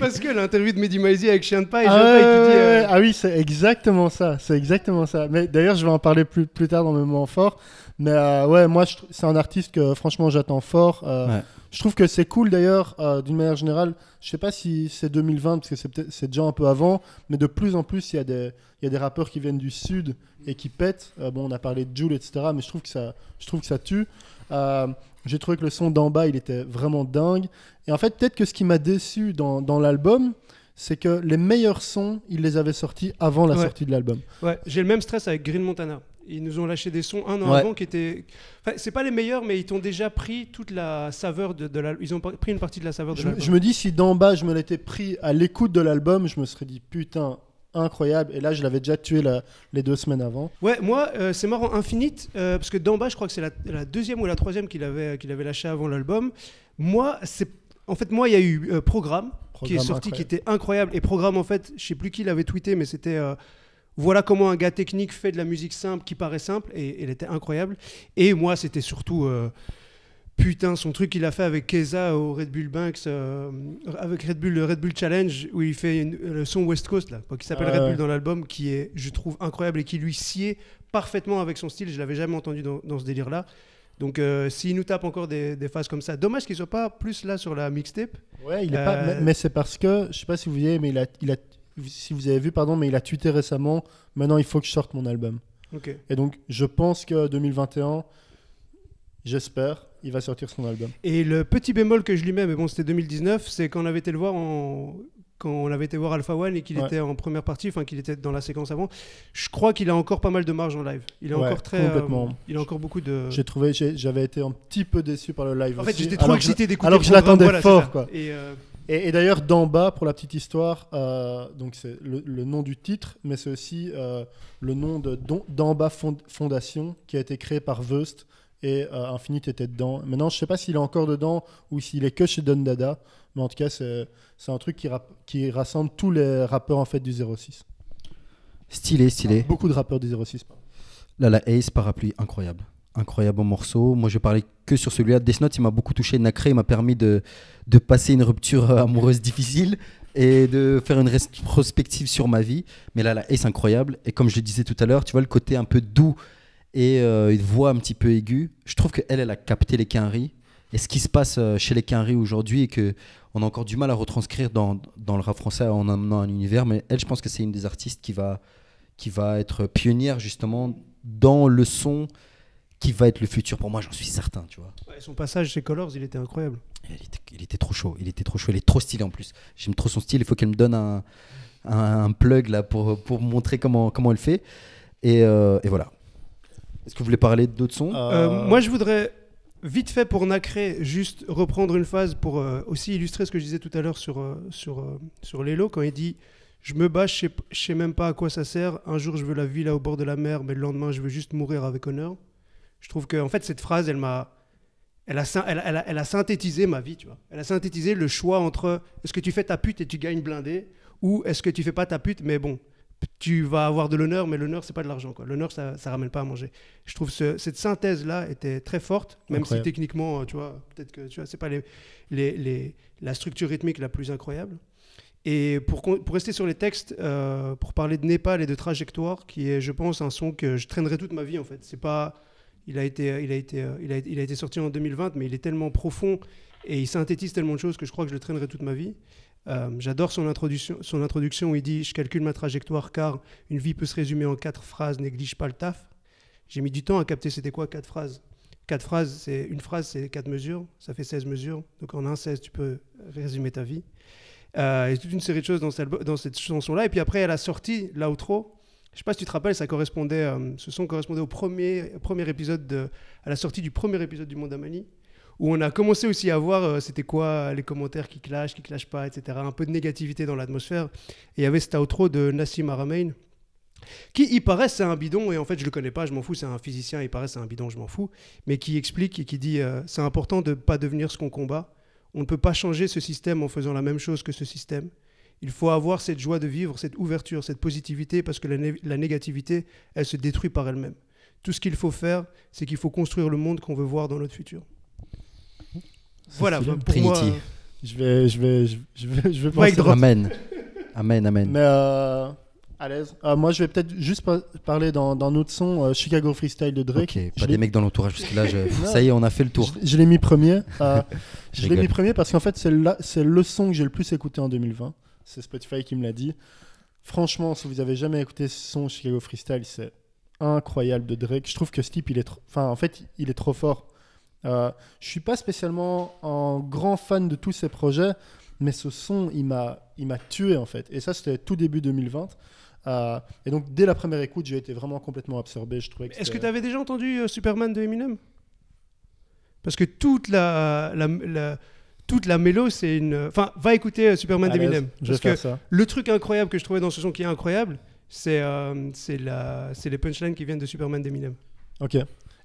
Parce que l'interview de Mehdi Maizi avec Chien de Paille, Ah oui, c'est exactement ça. C'est exactement ça. Mais d'ailleurs, je vais en parler plus tard dans mes moments forts. Mais ouais, moi, c'est un artiste que franchement, j'attends fort. Ouais. Je trouve que c'est cool d'ailleurs, d'une manière générale. Je sais pas si c'est 2020 parce que c'est déjà un peu avant, mais de plus en plus, il y a des rappeurs qui viennent du sud et qui pètent. Bon, on a parlé de Jul, etc. Mais je trouve que ça tue. J'ai trouvé que le son d'en bas, il était vraiment dingue. Et en fait, peut-être que ce qui m'a déçu dans l'album, c'est que les meilleurs sons, ils les avaient sortis avant la sortie de l'album. Ouais, j'ai le même stress avec Green Montana. Ils nous ont lâché des sons un an avant qui étaient... Enfin, c'est pas les meilleurs, mais ils t'ont déjà pris toute la saveur de l'album. Ils ont pris une partie de la saveur de l'album. Je me dis, si d'en bas, je me l'étais pris à l'écoute de l'album, je me serais dit, putain, incroyable. Et là, je l'avais déjà tué les 2 semaines avant. Ouais, moi, c'est marrant, Infinite, parce que d'en bas, je crois que c'est la deuxième ou la troisième qu'il avait lâché avant l'album. Moi, il y a eu Programme qui est sorti, qui était incroyable. Et Programme, en fait, je sais plus qui l'avait tweeté, mais c'était... voilà comment un gars technique fait de la musique simple qui paraît simple, et elle était incroyable. Et moi, c'était surtout putain son truc qu'il a fait avec Keza au Red Bull Banks, avec le Red Bull Challenge, où il fait le son West Coast là, qui s'appelle Red Bull dans l'album, qui est, je trouve, incroyable et qui lui sied parfaitement avec son style. Je l'avais jamais entendu dans ce délire là. Donc s'il nous tape encore des phases comme ça, dommage qu'il soit pas plus là sur la mixtape. Ouais, il est pas. Mais c'est parce que je sais pas si vous voyez, mais si vous avez vu, mais il a tweeté récemment, maintenant il faut que je sorte mon album. Okay. Et donc je pense que 2021, j'espère, il va sortir son album. Et le petit bémol que je lui mets, mais bon, c'était 2019, c'est quand on avait été le voir quand on avait été voir Alpha One et qu'il était en première partie, enfin qu'il était dans la séquence avant, je crois qu'il a encore pas mal de marge en live. Il est encore très, complètement. Il a encore beaucoup de. J'avais été un petit peu déçu par le live. En fait, aussi. j'étais trop excité d'écouter. Alors que je le programme, l'attendais voilà, fort, quoi. Et Et d'ailleurs, d'en bas, pour la petite histoire, donc c'est le nom du titre, mais c'est aussi le nom d'en bas Fondation qui a été créé par Veust et Infinite était dedans. Maintenant, je sais pas s'il est encore dedans ou s'il est que chez Don Dada, mais en tout cas, c'est un truc qui rassemble tous les rappeurs en fait du 06. Stylé. Beaucoup de rappeurs du 06. Là, la Ace Parapluie, incroyable. Incroyable morceau. Moi, je parlais que sur celui-là. Death Note, il m'a beaucoup touché. Nacré, il m'a permis de passer une rupture amoureuse difficile et de faire une rétrospective sur ma vie. Mais là, la Ace, incroyable. Et comme je le disais tout à l'heure, tu vois le côté un peu doux et une voix un petit peu aiguë. Je trouve qu'elle a capté les Quinry. Et ce qui se passe chez les Quinry aujourd'hui et qu'on a encore du mal à retranscrire dans le rap français en amenant un univers. Mais elle, je pense que c'est une des artistes qui va être pionnière justement dans le son qui va être le futur. Pour moi, j'en suis certain, tu vois. ouais, son passage chez Colors, il était incroyable. Il était trop chaud. Il est trop stylé en plus. J'aime trop son style. Il faut qu'elle me donne un plug là pour montrer comment elle fait. Et voilà. Est-ce que vous voulez parler d'autres sons Moi, je voudrais vite fait pour Nacré juste reprendre une phase pour aussi illustrer ce que je disais tout à l'heure sur Lelo quand il dit je me bats, je sais même pas à quoi ça sert. Un jour, je veux la villa au bord de la mer, mais le lendemain, je veux juste mourir avec honneur. Je trouve que en fait cette phrase, elle a synthétisé ma vie, tu vois. Elle a synthétisé le choix entre est-ce que tu fais ta pute et tu gagnes blindé ou est-ce que tu fais pas ta pute mais bon tu vas avoir de l'honneur mais l'honneur c'est pas de l'argent quoi. L'honneur ça ramène pas à manger. Je trouve cette synthèse là était très forte même incroyable. si techniquement tu vois peut-être que tu vois c'est pas la structure rythmique la plus incroyable. Et pour rester sur les textes, pour parler de Népal et de Trajectoire, qui est, je pense, un son que je traînerai toute ma vie, en fait. C'est pas, il a été sorti en 2020, mais il est tellement profond et il synthétise tellement de choses que je crois que je le traînerai toute ma vie. J'adore son introduction où il dit « Je calcule ma trajectoire car une vie peut se résumer en 4 phrases, néglige pas le taf ». J'ai mis du temps à capter c'était quoi 4 phrases. 4 phrases, une phrase, c'est 4 mesures, ça fait 16 mesures. Donc en 1/16, tu peux résumer ta vie. Et toute une série de choses dans cette chanson-là. Et puis après, elle a sorti l'outro. Je ne sais pas si tu te rappelles, ce son correspondait au premier épisode, à la sortie du premier épisode du Monde Amani, où on a commencé aussi à voir c'était quoi les commentaires qui clashent pas, etc. Un peu de négativité dans l'atmosphère. Et il y avait cet outro de Nassim Haramein, qui, il paraît, c'est un bidon, et en fait, je le connais pas, je m'en fous, c'est un physicien, il paraît, c'est un bidon, je m'en fous, mais qui explique et qui dit c'est important de ne pas devenir ce qu'on combat. On ne peut pas changer ce système en faisant la même chose que ce système. Il faut avoir cette joie de vivre, cette ouverture, cette positivité, parce que la négativité, elle se détruit par elle-même. Tout ce qu'il faut faire, c'est qu'il faut construire le monde qu'on veut voir dans notre futur. Voilà, pour Trinity. moi... Je vais Mike drop. Amen. Mais à l'aise. Moi, je vais peut-être juste parler dans notre son Chicago Freestyle de Drake. Ok, pas des mecs dans l'entourage parce que là, ça y est, on a fait le tour. Je l'ai mis premier. Je l'ai rigole. mis premier parce qu'en fait, c'est le son que j'ai le plus écouté en 2020. C'est Spotify qui me l'a dit. Franchement, si vous avez jamais écouté ce son Chicago Freestyle, c'est incroyable de Drake. Je trouve que ce type, il est trop fort. Je suis pas spécialement un grand fan de tous ses projets, mais ce son, il m'a tué en fait. Et ça, c'était tout début 2020. Et donc, dès la première écoute, j'ai été vraiment complètement absorbé. Je trouvais que Est-ce que tu avais déjà entendu Superman de Eminem ? Parce que toute la mélo, c'est une... Enfin, va écouter Superman d'Eminem. Je vais faire ça. Le truc incroyable que je trouvais dans ce son qui est incroyable, c'est les punchlines qui viennent de Superman d'Eminem. Ok.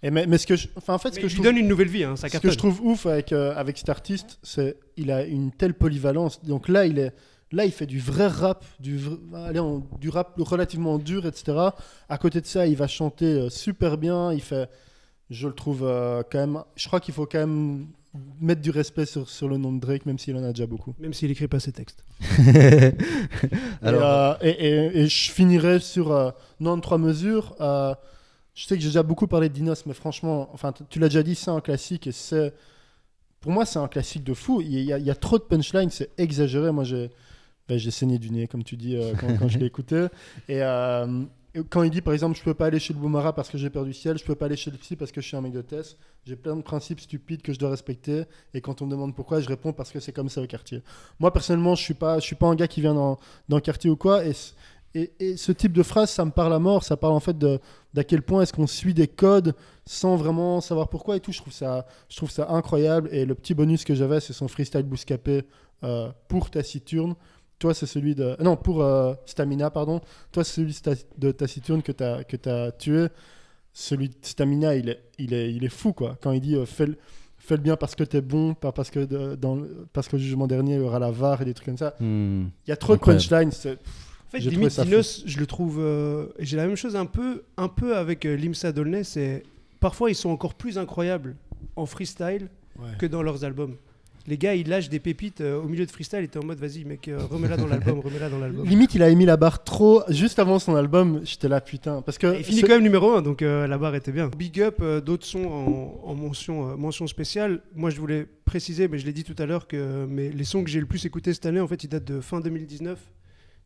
Mais ce que je, en fait, Mais il donne une nouvelle vie, hein, ça ce cartonne. que je trouve ouf avec cet artiste, c'est il a une telle polyvalence. Donc là, il fait du vrai rap, du rap relativement dur, etc. À côté de ça, il va chanter super bien. Je le trouve quand même. Je crois qu'il faut quand même mettre du respect sur le nom de Drake, même s'il en a déjà beaucoup. Même s'il écrit pas ses textes. Et je finirai sur 93 mesures. Je sais que j'ai déjà beaucoup parlé de Dinos, mais franchement, enfin, tu l'as déjà dit, c'est un classique et pour moi, c'est un classique de fou. Il y a trop de punchlines, c'est exagéré. Moi, j'ai saigné du nez, comme tu dis, quand je l'ai écouté. Et quand il dit par exemple je peux pas aller chez le Boumara parce que j'ai peur du ciel, je peux pas aller chez le psy parce que je suis un mec de test, j'ai plein de principes stupides que je dois respecter et quand on me demande pourquoi je réponds parce que c'est comme ça au quartier. Moi personnellement je suis pas un gars qui vient dans le quartier ou quoi et ce type de phrase ça me parle à mort, ça parle en fait d'à quel point est-ce qu'on suit des codes sans vraiment savoir pourquoi et tout, je trouve ça incroyable et le petit bonus que j'avais c'est son freestyle Bouscapé pour Taciturne. Toi, c'est celui de... Non, pour Stamina, pardon. Toi, c'est celui de Taciturne que t'as tué. Celui de Stamina, il est fou, quoi. Quand il dit fais le bien parce que t'es bon, pas parce que, parce que le jugement dernier, il y aura la VAR et des trucs comme ça. Il y a trop de punchlines. En fait, limite, Dinos, je le trouve... j'ai la même chose un peu avec Limsa Dolnay. C'est... Parfois, ils sont encore plus incroyables en freestyle que dans leurs albums. Les gars, ils lâchent des pépites au milieu de freestyle. Ils étaient en mode, vas-y, mec, remets-la dans l'album, remets-la dans l'album. Limite, il a mis la barre trop juste avant son album. J'étais là, putain. Parce que il finit quand même numéro 1, donc la barre était bien. Big Up, d'autres sons en mention spéciale. Moi, je voulais préciser, mais je l'ai dit tout à l'heure, que les sons que j'ai le plus écoutés cette année, en fait, ils datent de fin 2019.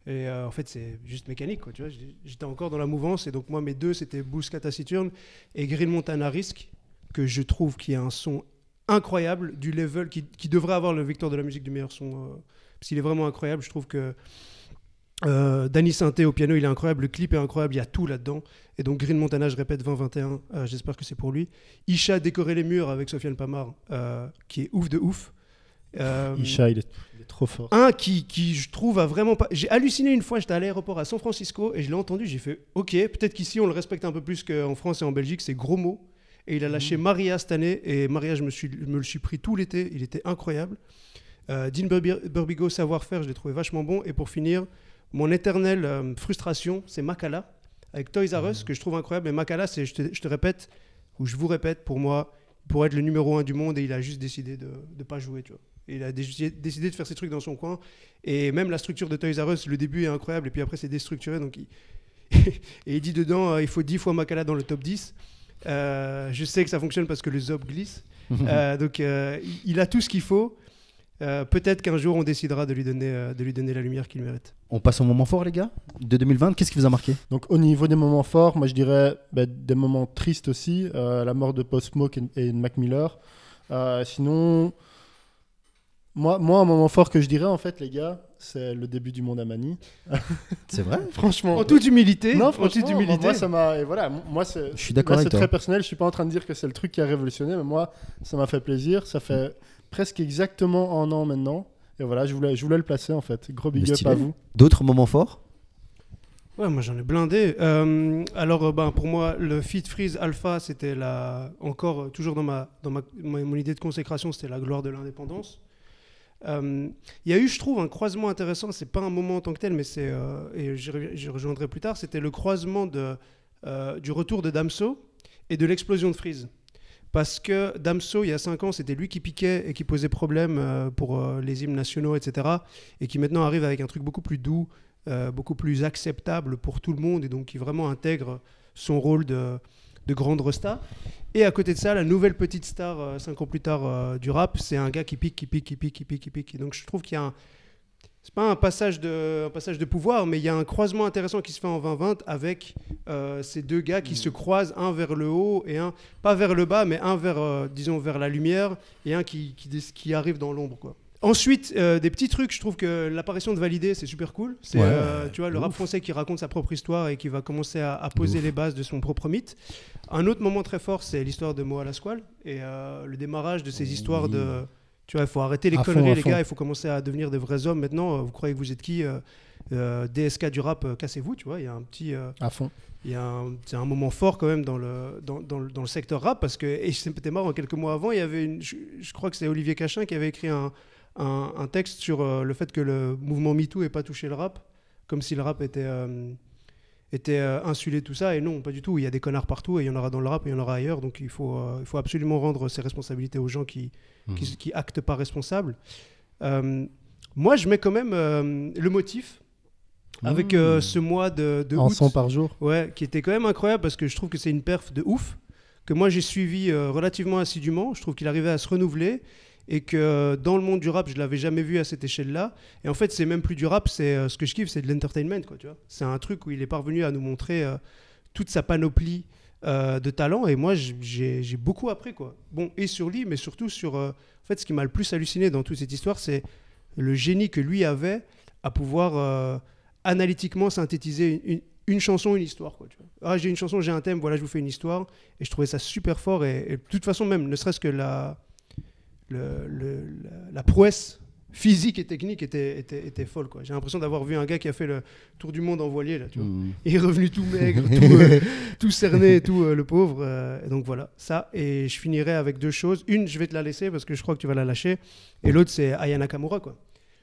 Et en fait, c'est juste mécanique, quoi, tu vois. J'étais encore dans la mouvance. Et donc, moi, mes deux, c'était Bousca Taciturne et Green Montana Risk, que je trouve qu'il y a un son incroyable, du level qui devrait avoir le victoire de la musique du meilleur son, parce qu'il est vraiment incroyable. Je trouve que Danny Sainté au piano, il est incroyable, le clip est incroyable, il y a tout là-dedans. Et donc Green Montana, je répète, 2021, j'espère que c'est pour lui. Isha décorer les murs avec Sofiane Pamar, qui est ouf de ouf. Isha, il est trop fort. Un qui je trouve a vraiment pas... J'ai halluciné une fois, j'étais à l'aéroport à San Francisco et je l'ai entendu, j'ai fait ok, peut-être qu'ici on le respecte un peu plus qu'en France et en Belgique, c'est gros mots. Et il a lâché Maria cette année. Et Maria, je me le suis pris tout l'été. Il était incroyable. Dean Burbigo, Savoir-faire, je l'ai trouvé vachement bon. Et pour finir, mon éternelle frustration, c'est Makala, avec Toys R Us, que je trouve incroyable. Mais Makala, c'est, je te répète, ou je vous répète, pour moi, pour être le numéro 1 du monde. Et il a juste décidé de ne pas jouer, tu vois. Et il a décidé de faire ses trucs dans son coin. Et même la structure de Toys R Us, le début est incroyable. Et puis après, c'est déstructuré. Donc et il dit dedans, il faut 10 fois Makala dans le top 10. Je sais que ça fonctionne parce que le Zob glisse. Donc il a tout ce qu'il faut. Peut-être qu'un jour on décidera de lui donner la lumière qu'il mérite. On passe au moment fort, les gars, de 2020. Qu'est-ce qui vous a marqué? Donc au niveau des moments forts, moi je dirais des moments tristes aussi. La mort de Post Smoke et de Mac Miller. Sinon, moi un moment fort que je dirais en fait, les gars, c'est le début du monde à Mani. C'est vrai? Franchement. En toute humilité. Non, franchement, moi ça m'a... Et voilà, moi c'est... Je suis d'accord avec toi. C'est très personnel, je suis pas en train de dire que c'est le truc qui a révolutionné, mais moi ça m'a fait plaisir. Ça fait presque exactement un an maintenant. Et voilà, je voulais le placer en fait. Gros big up à vous. D'autres moments forts? Ouais, moi j'en ai blindé. Alors pour moi, le Feat Freeze Alpha, c'était encore toujours dans mon idée de consécration, c'était la gloire de l'indépendance. Il y a eu, je trouve, un croisement intéressant. C'est pas un moment en tant que tel, mais c'est et j'y rejoindrai plus tard. C'était le croisement du retour de Damso et de l'explosion de Freeze. Parce que Damso, il y a 5 ans, c'était lui qui piquait et qui posait problème pour les hymnes nationaux, etc. Et qui maintenant arrive avec un truc beaucoup plus doux, beaucoup plus acceptable pour tout le monde, et donc qui vraiment intègre son rôle de grande resta. Et à côté de ça, la nouvelle petite star 5 ans plus tard du rap, c'est un gars qui pique. Et donc je trouve qu'il y a c'est pas un passage de pouvoir, mais il y a un croisement intéressant qui se fait en 2020 avec ces deux gars qui se croisent, un vers le haut et un, pas vers le bas, mais un vers, disons, vers la lumière, et un qui arrive dans l'ombre, quoi. Ensuite, des petits trucs, je trouve que l'apparition de Validé, c'est super cool. C'est tu vois, le rap français qui raconte sa propre histoire et qui va commencer à poser les bases de son propre mythe. Un autre moment très fort, c'est l'histoire de Moa Lasquale et le démarrage de ces histoires de... Tu vois, il faut arrêter les conneries, les gars, il faut commencer à devenir des vrais hommes. Maintenant, vous croyez que vous êtes qui DSK du rap, cassez-vous, tu vois, il y a un petit... à fond. C'est un moment fort quand même dans le secteur rap, parce que, et c'était marrant, quelques mois avant, il y avait je crois que c'est Olivier Cachin qui avait écrit un texte sur le fait que le mouvement MeToo n'ait pas touché le rap, comme si le rap était insulé, tout ça, et non, pas du tout. Il y a des connards partout, et il y en aura dans le rap, et il y en aura ailleurs, donc il faut absolument rendre ses responsabilités aux gens qui actent pas responsables. Moi, je mets quand même le motif, avec ce mois de en août, 100 par jour, ouais, qui était quand même incroyable, parce que je trouve que c'est une perf de ouf, que moi j'ai suivi relativement assidûment. Je trouve qu'il arrivait à se renouveler, et que dans le monde du rap, je l'avais jamais vu à cette échelle-là. Et en fait, c'est même plus du rap, c'est ce que je kiffe, c'est de l'entertainment, quoi, tu vois. C'est un truc où il est parvenu à nous montrer toute sa panoplie de talent, et moi, j'ai beaucoup appris, quoi. Bon, et sur lui, mais surtout sur... en fait, ce qui m'a le plus halluciné dans toute cette histoire, c'est le génie que lui avait à pouvoir analytiquement synthétiser une chanson, une histoire, quoi, tu vois. Ah, j'ai une chanson, j'ai un thème, voilà, je vous fais une histoire. Et je trouvais ça super fort. Et de toute façon, même, ne serait-ce que la prouesse physique et technique était folle, quoi. J'ai l'impression d'avoir vu un gars qui a fait le tour du monde en voilier, là, tu vois. Il est revenu tout maigre, tout cerné et tout, le pauvre. Et donc voilà, ça. Et je finirai avec 2 choses. Une, je vais te la laisser parce que je crois que tu vas la lâcher. Et l'autre, c'est Aya Nakamura, quoi.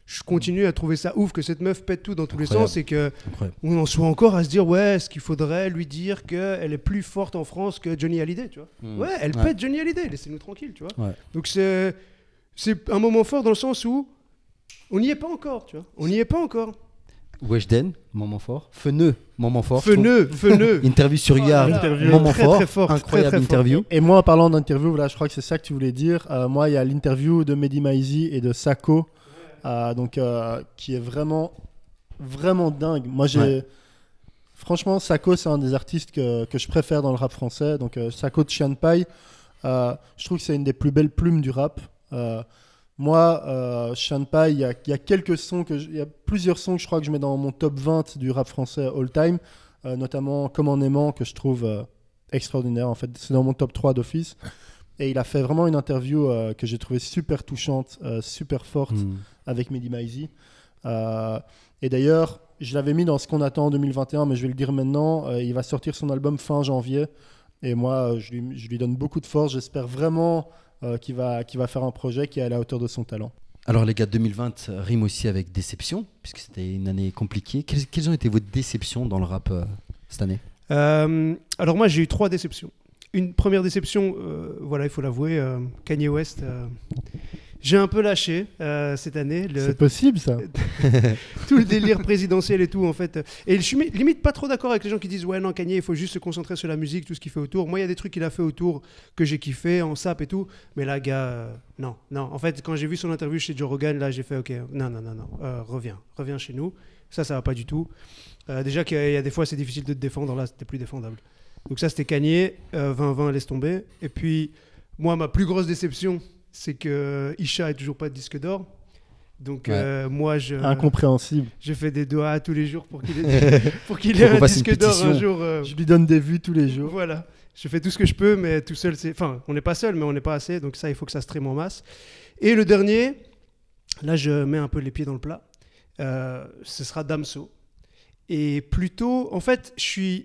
Je continue à trouver ça ouf que cette meuf pète tout dans tous les sens et qu'on en soit encore à se dire ouais, est-ce qu'il faudrait lui dire qu'elle est plus forte en France que Johnny Hallyday, tu vois. Ouais, elle pète Johnny Hallyday, laissez-nous tranquilles, tu vois. Donc c'est un moment fort dans le sens où on n'y est pas encore, tu vois. On n'y est pas encore. Weshden, moment fort. Feneux, moment fort. Feneux. Interview sur Yard, moment très, fort. très fort. Incroyable très, très interview. Et moi, en parlant d'interview, voilà, je crois que c'est ça que tu voulais dire. Moi, il y a l'interview de Mehdi Maizi et de Sako. Qui est vraiment dingue. Moi, franchement, Sako, c'est un des artistes que je préfère dans le rap français. Donc, Sako de Shanpai, je trouve que c'est une des plus belles plumes du rap. Moi, Shanpai, il y a quelques sons il y a plusieurs sons que je crois que je mets dans mon top 20 du rap français all time, notamment Comme en aimant, que je trouve extraordinaire. En fait, c'est dans mon top 3 d'office. Et il a fait vraiment une interview que j'ai trouvée super touchante, super forte avec Mehdi Maizi. Et d'ailleurs, je l'avais mis dans ce qu'on attend en 2021, mais je vais le dire maintenant. Il va sortir son album fin janvier. Et moi, je lui donne beaucoup de force. J'espère vraiment qu'il va faire un projet qui est à la hauteur de son talent. Alors les gars, 2020 rime aussi avec déception, puisque c'était une année compliquée. Quelles ont été vos déceptions dans le rap cette année ? Alors moi, j'ai eu 3 déceptions. Une première déception, voilà, il faut l'avouer, Kanye West. J'ai un peu lâché cette année. C'est possible, ça. Tout le délire présidentiel et tout, en fait. Et je suis limite pas trop d'accord avec les gens qui disent ouais, non, Kanye, il faut juste se concentrer sur la musique, tout ce qu'il fait autour. Moi, il y a des trucs qu'il a fait autour que j'ai kiffé, en sap et tout. Mais là, gars, non. En fait, quand j'ai vu son interview chez Joe Rogan, là, j'ai fait ok, non, reviens chez nous. Ça va pas du tout. Déjà qu'il y a des fois, c'est difficile de te défendre. Là, c'était plus défendable. Donc ça, c'était Kanye. 2020, laisse tomber. Et puis, moi, ma plus grosse déception, c'est que Isha est toujours pas de disque d'or. Donc moi, incompréhensible. Je fais des doigts tous les jours pour qu'il ait un disque d'or un jour. Je lui donne des vues tous les jours. Voilà. Je fais tout ce que je peux, mais tout seul, enfin, on n'est pas seul, mais on n'est pas assez. Donc ça, il faut que ça stream en masse. Et le dernier, là, je mets un peu les pieds dans le plat. Ce sera Damso. Et plutôt, en fait,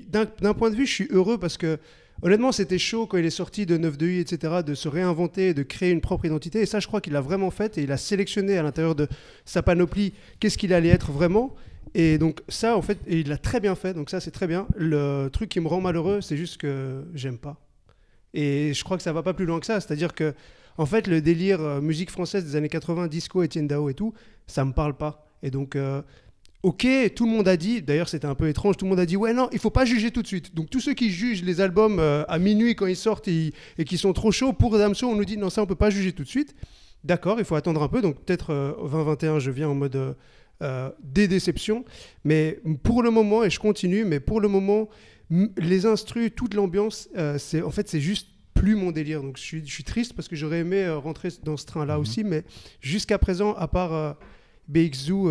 d'un point de vue, je suis heureux parce que honnêtement, c'était chaud quand il est sorti de 9-2i, etc., de se réinventer, de créer une propre identité. Et ça, je crois qu'il l'a vraiment fait et il a sélectionné à l'intérieur de sa panoplie qu'est-ce qu'il allait être vraiment. Et donc ça, en fait, et il l'a très bien fait. Donc ça, c'est très bien. Le truc qui me rend malheureux, c'est juste que j'aime pas. Et je crois que ça va pas plus loin que ça. C'est-à-dire que, en fait, le délire musique française des années 80, disco, Etienne Dao et tout, ça me parle pas. Et donc... ok, tout le monde a dit, d'ailleurs c'était un peu étrange, tout le monde a dit ouais non, il faut pas juger tout de suite. Donc tous ceux qui jugent les albums à minuit quand ils sortent et qui sont trop chauds, pour Damso on nous dit non, ça on peut pas juger tout de suite. D'accord, il faut attendre un peu, donc peut-être 2021 je viens en mode des déceptions, mais pour le moment, et je continue, mais pour le moment, les instrus, toute l'ambiance, c'est juste plus mon délire. Donc je suis triste parce que j'aurais aimé rentrer dans ce train-là aussi, mais jusqu'à présent, à part... BXZoo,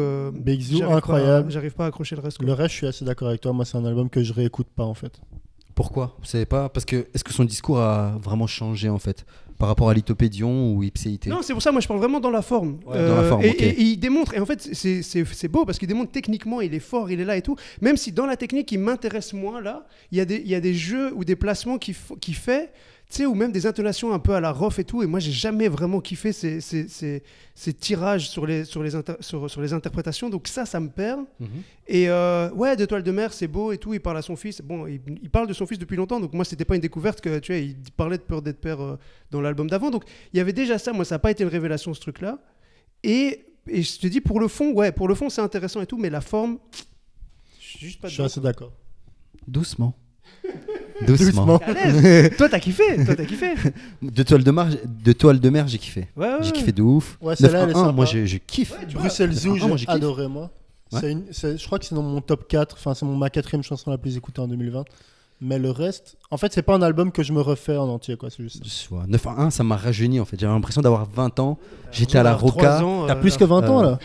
incroyable. J'arrive pas à accrocher le reste. Le reste, je suis assez d'accord avec toi. Moi, c'est un album que je réécoute pas en fait. Pourquoi ? Vous savez pas ? Parce que est-ce que son discours a vraiment changé en fait par rapport à Lithopédion ou Ipséité ? Non, c'est pour ça. Moi, je parle vraiment dans la forme. Dans la forme. Et il démontre. Et en fait, c'est beau parce qu'il démontre techniquement, il est fort, il est là et tout. Même si dans la technique, il m'intéresse moins là. Il y a des jeux ou des placements qu'il fait. Tu sais, ou même des intonations un peu à la Rof et tout. Et moi, j'ai jamais vraiment kiffé ces tirages sur les interprétations. Donc ça me perd. Et ouais, De Toile de Mer, c'est beau et tout. Il parle à son fils. Bon, il parle de son fils depuis longtemps. Donc moi, c'était pas une découverte que, tu vois, il parlait de Peur d'être père dans l'album d'avant. Donc il y avait déjà ça. Moi, ça n'a pas été une révélation, ce truc-là. Et je te dis, pour le fond, c'est intéressant et tout. Mais la forme, je suis juste pas Je suis assez d'accord. Doucement. Doucement. T'es à l'aise. Toi, t'as kiffé. De toile de mer, j'ai kiffé. Ouais. J'ai kiffé de ouf. Ouais, celle-là, elle est 9-1, sympa. moi, je kiffe. Ouais, tu vois. Bruxelles Zoo, moi, j'ai je kiffe. adoré, moi. Ouais. Je crois que c'est dans mon top 4. Enfin, c'est ma 4e chanson la plus écoutée en 2020. Mais le reste, en fait, c'est pas un album que je me refais en entier, quoi. C'est juste ça. 9-1, ça m'a rajeuni en fait. J'avais l'impression d'avoir 20 ans. J'étais à la Roca. T'as plus que 20 ans, là.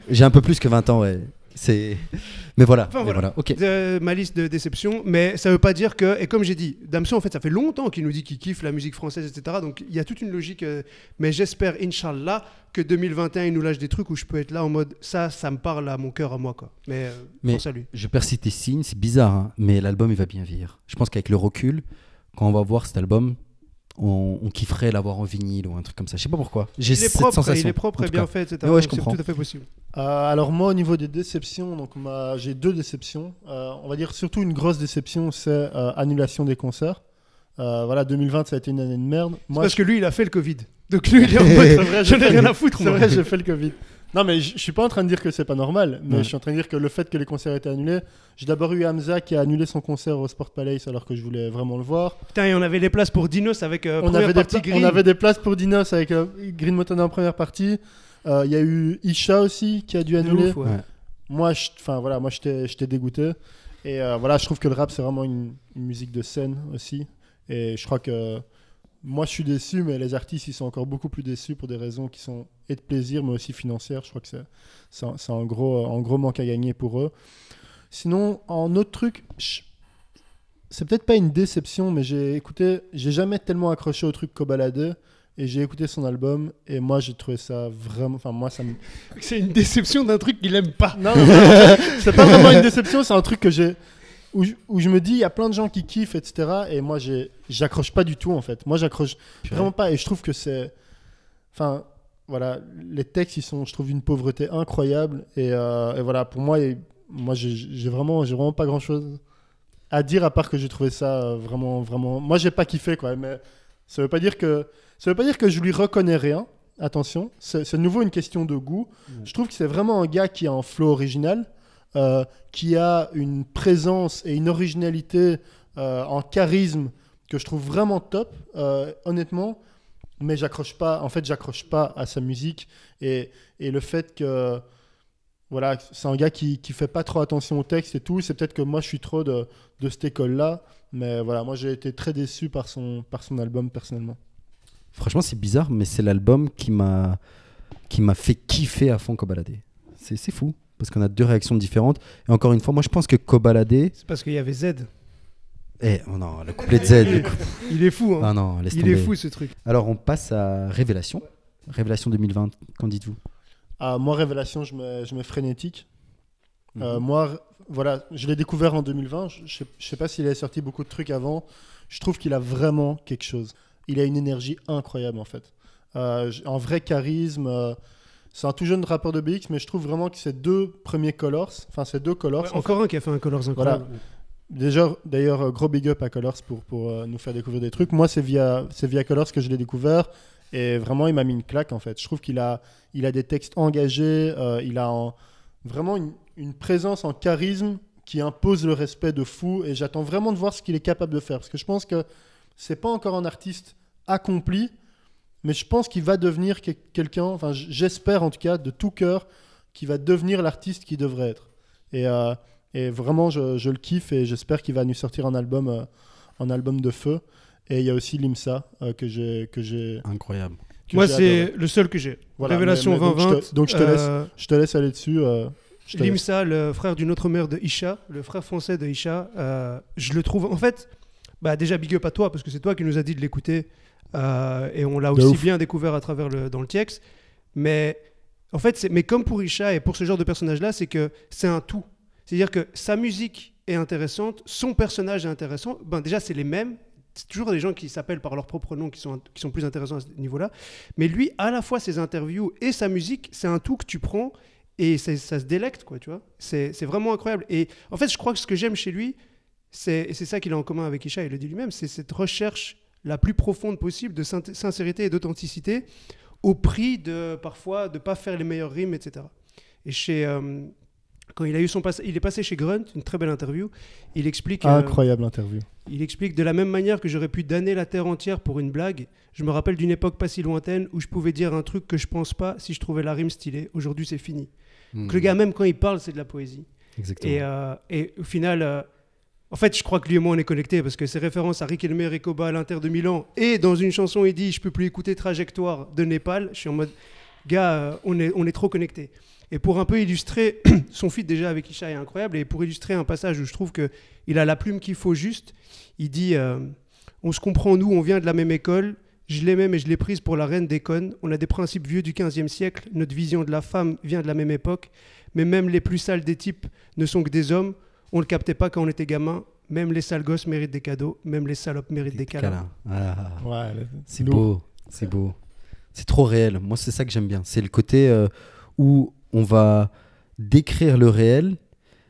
J'ai un peu plus que 20 ans, ouais. Mais voilà. Enfin, mais voilà. voilà. Ok. Ma liste de déceptions, mais ça veut pas dire que, et comme j'ai dit, Damso en fait ça fait longtemps qu'il nous dit qu'il kiffe la musique française, etc. Donc il y a toute une logique, mais j'espère, Inch'Allah, que 2021 il nous lâche des trucs où je peux être là en mode ça me parle à mon cœur à moi, quoi. Mais pense à lui. Je persiste tes signes, c'est bizarre, hein, mais l'album il va bien vieillir. Je pense qu'avec le recul, quand on va voir cet album, on kifferait l'avoir en vinyle ou un truc comme ça. Je sais pas pourquoi. J'ai Il est cette propre, sensation. il est propre en et tout bien cas. fait, etc. Mais ouais, je Donc, comprends. c'est tout à fait possible. Alors moi, au niveau des déceptions, donc j'ai 2 déceptions. On va dire surtout une grosse déception, c'est annulation des concerts. Voilà, 2020, ça a été une année de merde. Moi, Parce que lui il a fait le Covid. Donc lui il est en mode c'est vrai, j'en ai rien à foutre. c'est moi. vrai, j'ai fait le Covid. Non, mais je suis pas en train de dire que c'est pas normal, mais Ouais. je suis en train de dire que le fait que les concerts étaient annulés, j'ai d'abord eu Hamza qui a annulé son concert au Sport Palace alors que je voulais vraiment le voir. Putain, et on avait les places pour Dinos avec On première avait, partie Green. on avait des places pour Dinos avec Green Mountain en première partie. Il y a eu Isha aussi qui a dû De annuler. ouf, ouais. Ouais. Moi, j'étais dégoûté. Et voilà, je trouve que le rap, c'est vraiment une musique de scène aussi. Et je crois que moi, je suis déçu, mais les artistes, ils sont encore beaucoup plus déçus pour des raisons qui sont et de plaisir, mais aussi financières. Je crois que c'est un gros manque à gagner pour eux. Sinon, en autre truc, c'est peut-être pas une déception, mais j'ai jamais tellement accroché au truc Kobalade. Et j'ai écouté son album, et moi, j'ai trouvé ça vraiment... Enfin, moi, ça me... C'est une déception d'un truc qu'il aime pas. Non, c'est pas vraiment une déception, c'est un truc que où je me dis, il y a plein de gens qui kiffent, etc. Et moi, j'accroche pas du tout, en fait. Moi, j'accroche vraiment pas. Et je trouve que c'est... Enfin, voilà, les textes, ils sont, je trouve, d'une pauvreté incroyable. Et voilà, pour moi, j'ai vraiment pas grand-chose à dire, à part que j'ai trouvé ça vraiment... Moi, j'ai pas kiffé, quoi. Mais ça veut pas dire que je lui reconnais rien. Attention, c'est de nouveau une question de goût. Je trouve que c'est vraiment un gars qui a un flow original, qui a une présence et une originalité en charisme que je trouve vraiment top, honnêtement. Mais j'accroche pas à sa musique et le fait que voilà, c'est un gars qui fait pas trop attention au texte et tout. C'est peut-être que moi je suis trop de cette école-là, mais voilà, moi j'ai été très déçu par son album personnellement. Franchement, c'est bizarre, mais c'est l'album qui m'a fait kiffer à fond Kobalade. C'est fou, parce qu'on a 2 réactions différentes. Et encore une fois, moi je pense que Kobalade... C'est parce qu'il y avait Z. Oh non, le couplet de Z. Il est fou, hein. Ah non, laisse Il tomber. est fou ce truc. Alors on passe à Révélation. Révélation 2020, qu'en dites-vous? Moi, Révélation, je mets Frénétique. Moi, voilà, je l'ai découvert en 2020. Je sais pas s'il a sorti beaucoup de trucs avant. Je trouve qu'il a vraiment quelque chose. Il a une énergie incroyable, en fait. Un vrai charisme. C'est un tout jeune rappeur de BX, mais je trouve vraiment que ces 2 premiers Colors, ces 2 Colors... Ouais, encore un qui a fait un Colors incroyable. Voilà. D'ailleurs, gros big up à Colors pour nous faire découvrir des trucs. Moi, c'est via Colors que je l'ai découvert. Et vraiment, il m'a mis une claque, en fait. Je trouve qu'il a des textes engagés. Il a vraiment une présence en charisme qui impose le respect de fou. Et j'attends vraiment de voir ce qu'il est capable de faire. Parce que je pense que c'est pas encore un artiste accompli, mais je pense qu'il va devenir quelqu'un, enfin j'espère en tout cas de tout cœur qu'il va devenir l'artiste qu'il devrait être. Et vraiment je le kiffe et j'espère qu'il va nous sortir un album de feu. Et il y a aussi Limsa que j'ai Incroyable. Moi, j'ai c'est adoré. le seul que j'ai. Voilà, Révélation mais donc 2020. donc je te laisse aller dessus. Je te laisse. Limsa, le frère d'une autre mère de Isha, le frère français de Isha, je le trouve... En fait, déjà big up à toi, parce que c'est toi qui nous as dit de l'écouter, et on l'a De aussi ouf. bien découvert à travers dans le TX. Mais en fait, mais comme pour Isha et pour ce genre de personnage-là, c'est que c'est un tout. C'est-à-dire que sa musique est intéressante, son personnage est intéressant. Déjà, c'est les mêmes. C'est toujours des gens qui s'appellent par leur propre nom qui sont plus intéressants à ce niveau-là. Mais lui, à la fois ses interviews et sa musique, c'est un tout que tu prends et ça se délecte, quoi, tu vois. C'est vraiment incroyable. Et en fait, je crois que ce que j'aime chez lui, et c'est ça qu'il a en commun avec Isha, il le dit lui-même, c'est cette recherche la plus profonde possible de sincérité et d'authenticité au prix parfois de ne pas faire les meilleures rimes, etc. Et quand il est passé chez Grunt, une très belle interview. Il explique, Incroyable interview. il explique de la même manière que j'aurais pu damner la terre entière pour une blague. Je me rappelle d'une époque pas si lointaine où je pouvais dire un truc que je pense pas si je trouvais la rime stylée. Aujourd'hui, c'est fini. Donc, le gars, même quand il parle, c'est de la poésie. Exactement. Et au final, en fait, je crois que lui et moi, on est connectés parce que ses références à Riquelme et Koba à l'Inter de Milan, et dans une chanson, il dit « Je peux plus écouter Trajectoire de Népal », je suis en mode « Gars, on est trop connectés ». Et pour un peu illustrer, son feat déjà avec Isha est incroyable, et pour illustrer un passage où je trouve qu'il a la plume qu'il faut juste, il dit on se comprend, nous, on vient de la même école, je l'ai même et je l'ai prise pour la reine des connes, on a des principes vieux du 15e siècle, notre vision de la femme vient de la même époque, mais même les plus sales des types ne sont que des hommes, on le captait pas quand on était gamin, même les sales gosses méritent des cadeaux, même les salopes méritent des câlins. Ah, Ouais, c'est beau, c'est beau. C'est trop réel. Moi, c'est ça que j'aime bien. C'est le côté où on va décrire le réel,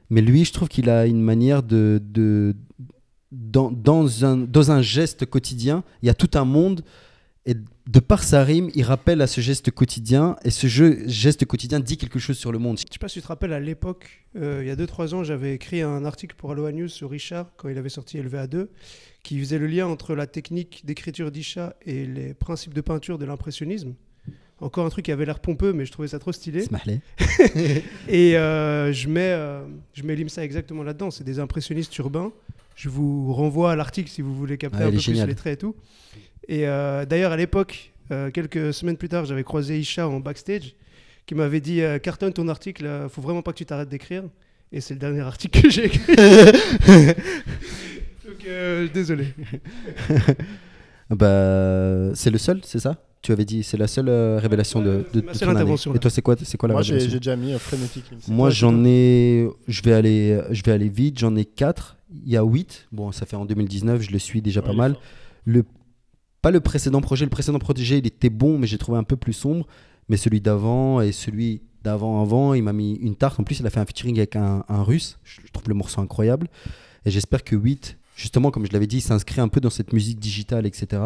mais lui, je trouve qu'il a une manière dans un geste quotidien, il y a tout un monde, et de par sa rime, il rappelle à ce geste quotidien, et geste quotidien dit quelque chose sur le monde. Je sais pas si tu te rappelles, à l'époque, il y a 2-3 ans, j'avais écrit un article pour Aloha News sur Richard, quand il avait sorti LVA2, qui faisait le lien entre la technique d'écriture d'Isha et les principes de peinture de l'impressionnisme. Encore un truc qui avait l'air pompeux, mais je trouvais ça trop stylé. Et je mets Limsa exactement là-dedans. C'est des impressionnistes urbains. Je vous renvoie à l'article si vous voulez capter un peu plus les traits et tout. Et d'ailleurs, à l'époque, quelques semaines plus tard, j'avais croisé Isha en backstage, qui m'avait dit cartonne ton article, faut vraiment pas que tu t'arrêtes d'écrire. Et c'est le dernier article que j'ai écrit. Donc désolé. Bah, c'est le seul, c'est ça? Tu avais dit, c'est la seule révélation de ma ton seule année. intervention. Et toi, c'est quoi la Moi, révélation? j'ai déjà mis Frénétique. Moi, je vais aller vite, j'en ai 4. Il y a 8. Bon, ça fait en 2019, je le suis déjà pas mal. Pas le précédent projet. Le précédent projet, il était bon, mais j'ai trouvé un peu plus sombre. Mais celui d'avant et celui d'avant, il m'a mis une tarte. En plus, il a fait un featuring avec un russe. Je trouve le morceau incroyable. Et j'espère que 8, justement, comme je l'avais dit, il s'inscrit un peu dans cette musique digitale, etc.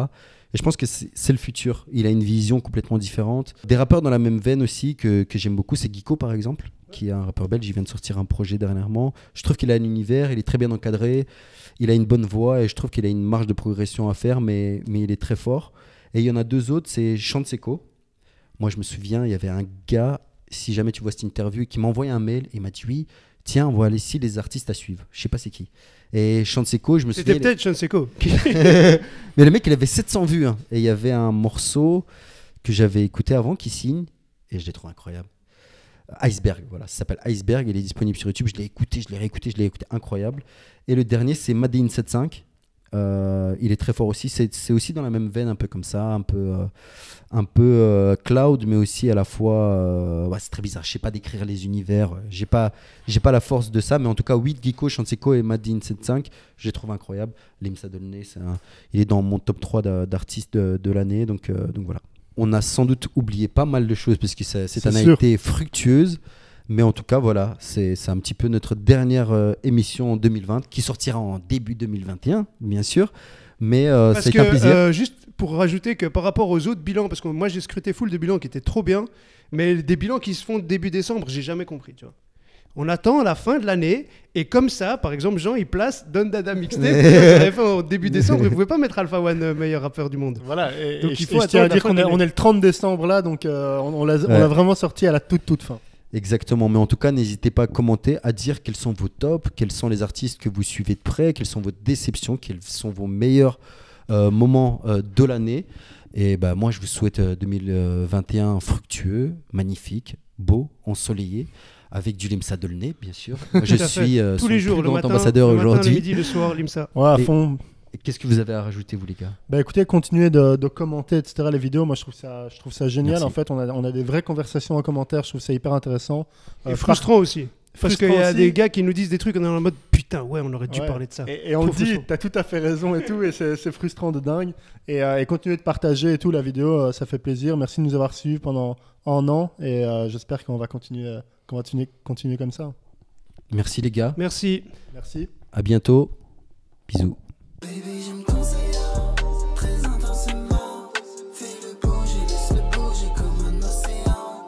Et je pense que c'est le futur. Il a une vision complètement différente. Des rappeurs dans la même veine aussi que j'aime beaucoup, c'est Guico par exemple, qui est un rappeur belge. Il vient de sortir un projet dernièrement. Je trouve qu'il a un univers, il est très bien encadré, il a une bonne voix et je trouve qu'il a une marge de progression à faire, mais il est très fort. Et il y en a 2 autres, c'est Chanseko. Moi je me souviens, il y avait un gars, si jamais tu vois cette interview, qui m'a envoyé un mail et il m'a dit oui, tiens, voilà ici les artistes à suivre. Je sais pas c'est qui. Et Chanseko, je me souviens. C'était peut-être Chanseko. Mais le mec, il avait 700 vues. Hein. Et il y avait un morceau que j'avais écouté avant qui signe. Et je l'ai trouvé incroyable. Iceberg, voilà. Ça s'appelle Iceberg. Il est disponible sur YouTube. Je l'ai écouté, je l'ai réécouté, je l'ai écouté. Incroyable. Et le dernier, c'est Madin 75. Il est très fort aussi. C'est aussi dans la même veine, un peu comme ça. Un peu cloud, mais aussi à la fois. C'est très bizarre. Je sais pas décrire les univers. J'ai pas la force de ça. Mais en tout cas, 8, Guico, Chanseko et Madin 75, je les trouve incroyables. Limsa Dolné, il est dans mon top 3 d'artistes de l'année. Donc voilà. On a sans doute oublié pas mal de choses parce que cette année a été fructueuse. Mais en tout cas, voilà, c'est un petit peu notre dernière émission en 2020 qui sortira en début 2021, bien sûr. Mais c'est un plaisir. Juste pour rajouter que par rapport aux autres bilans, parce que moi j'ai scruté full de bilans qui étaient trop bien, mais des bilans qui se font début décembre, j'ai jamais compris, tu vois. On attend la fin de l'année et comme ça, par exemple, Jean il place Don Dada Mixtape. Ça avait fait en début décembre. Vous pouvez pas mettre Alpha One meilleur rappeur du monde. Voilà. Donc il faut je tiens à attendre dire qu'on est le 30 décembre là, donc on l'a vraiment sorti à la toute fin. Exactement, mais en tout cas, n'hésitez pas à commenter, à dire quels sont vos tops, quels sont les artistes que vous suivez de près, quelles sont vos déceptions, quels sont vos meilleurs moments de l'année. Et bah, moi, je vous souhaite 2021 fructueux, magnifique, beau, ensoleillé, avec du Limsa Dolné, bien sûr. Moi, je suis tous les jours, plus le grand matin, ambassadeur le matin, aujourd'hui. le midi, le soir, Limsa. Ouais, à fond. Qu'est-ce que vous avez à rajouter, vous les gars? Bah écoutez, continuez de commenter, etc. les vidéos. Moi, je trouve ça génial. Merci. En fait, on a des vraies conversations en commentaire. Je trouve ça hyper intéressant. Et frustrant aussi. Parce qu'il y a des gars qui nous disent des trucs, on est en mode putain, ouais, on aurait dû parler de ça. Et on le dit, t'as tout à fait raison et tout, et c'est frustrant de dingue. Et continuez de partager et tout la vidéo, ça fait plaisir. Merci de nous avoir suivis pendant un an, et j'espère qu'on va continuer comme ça. Merci les gars. Merci. Merci. À bientôt. Bisous. Baby.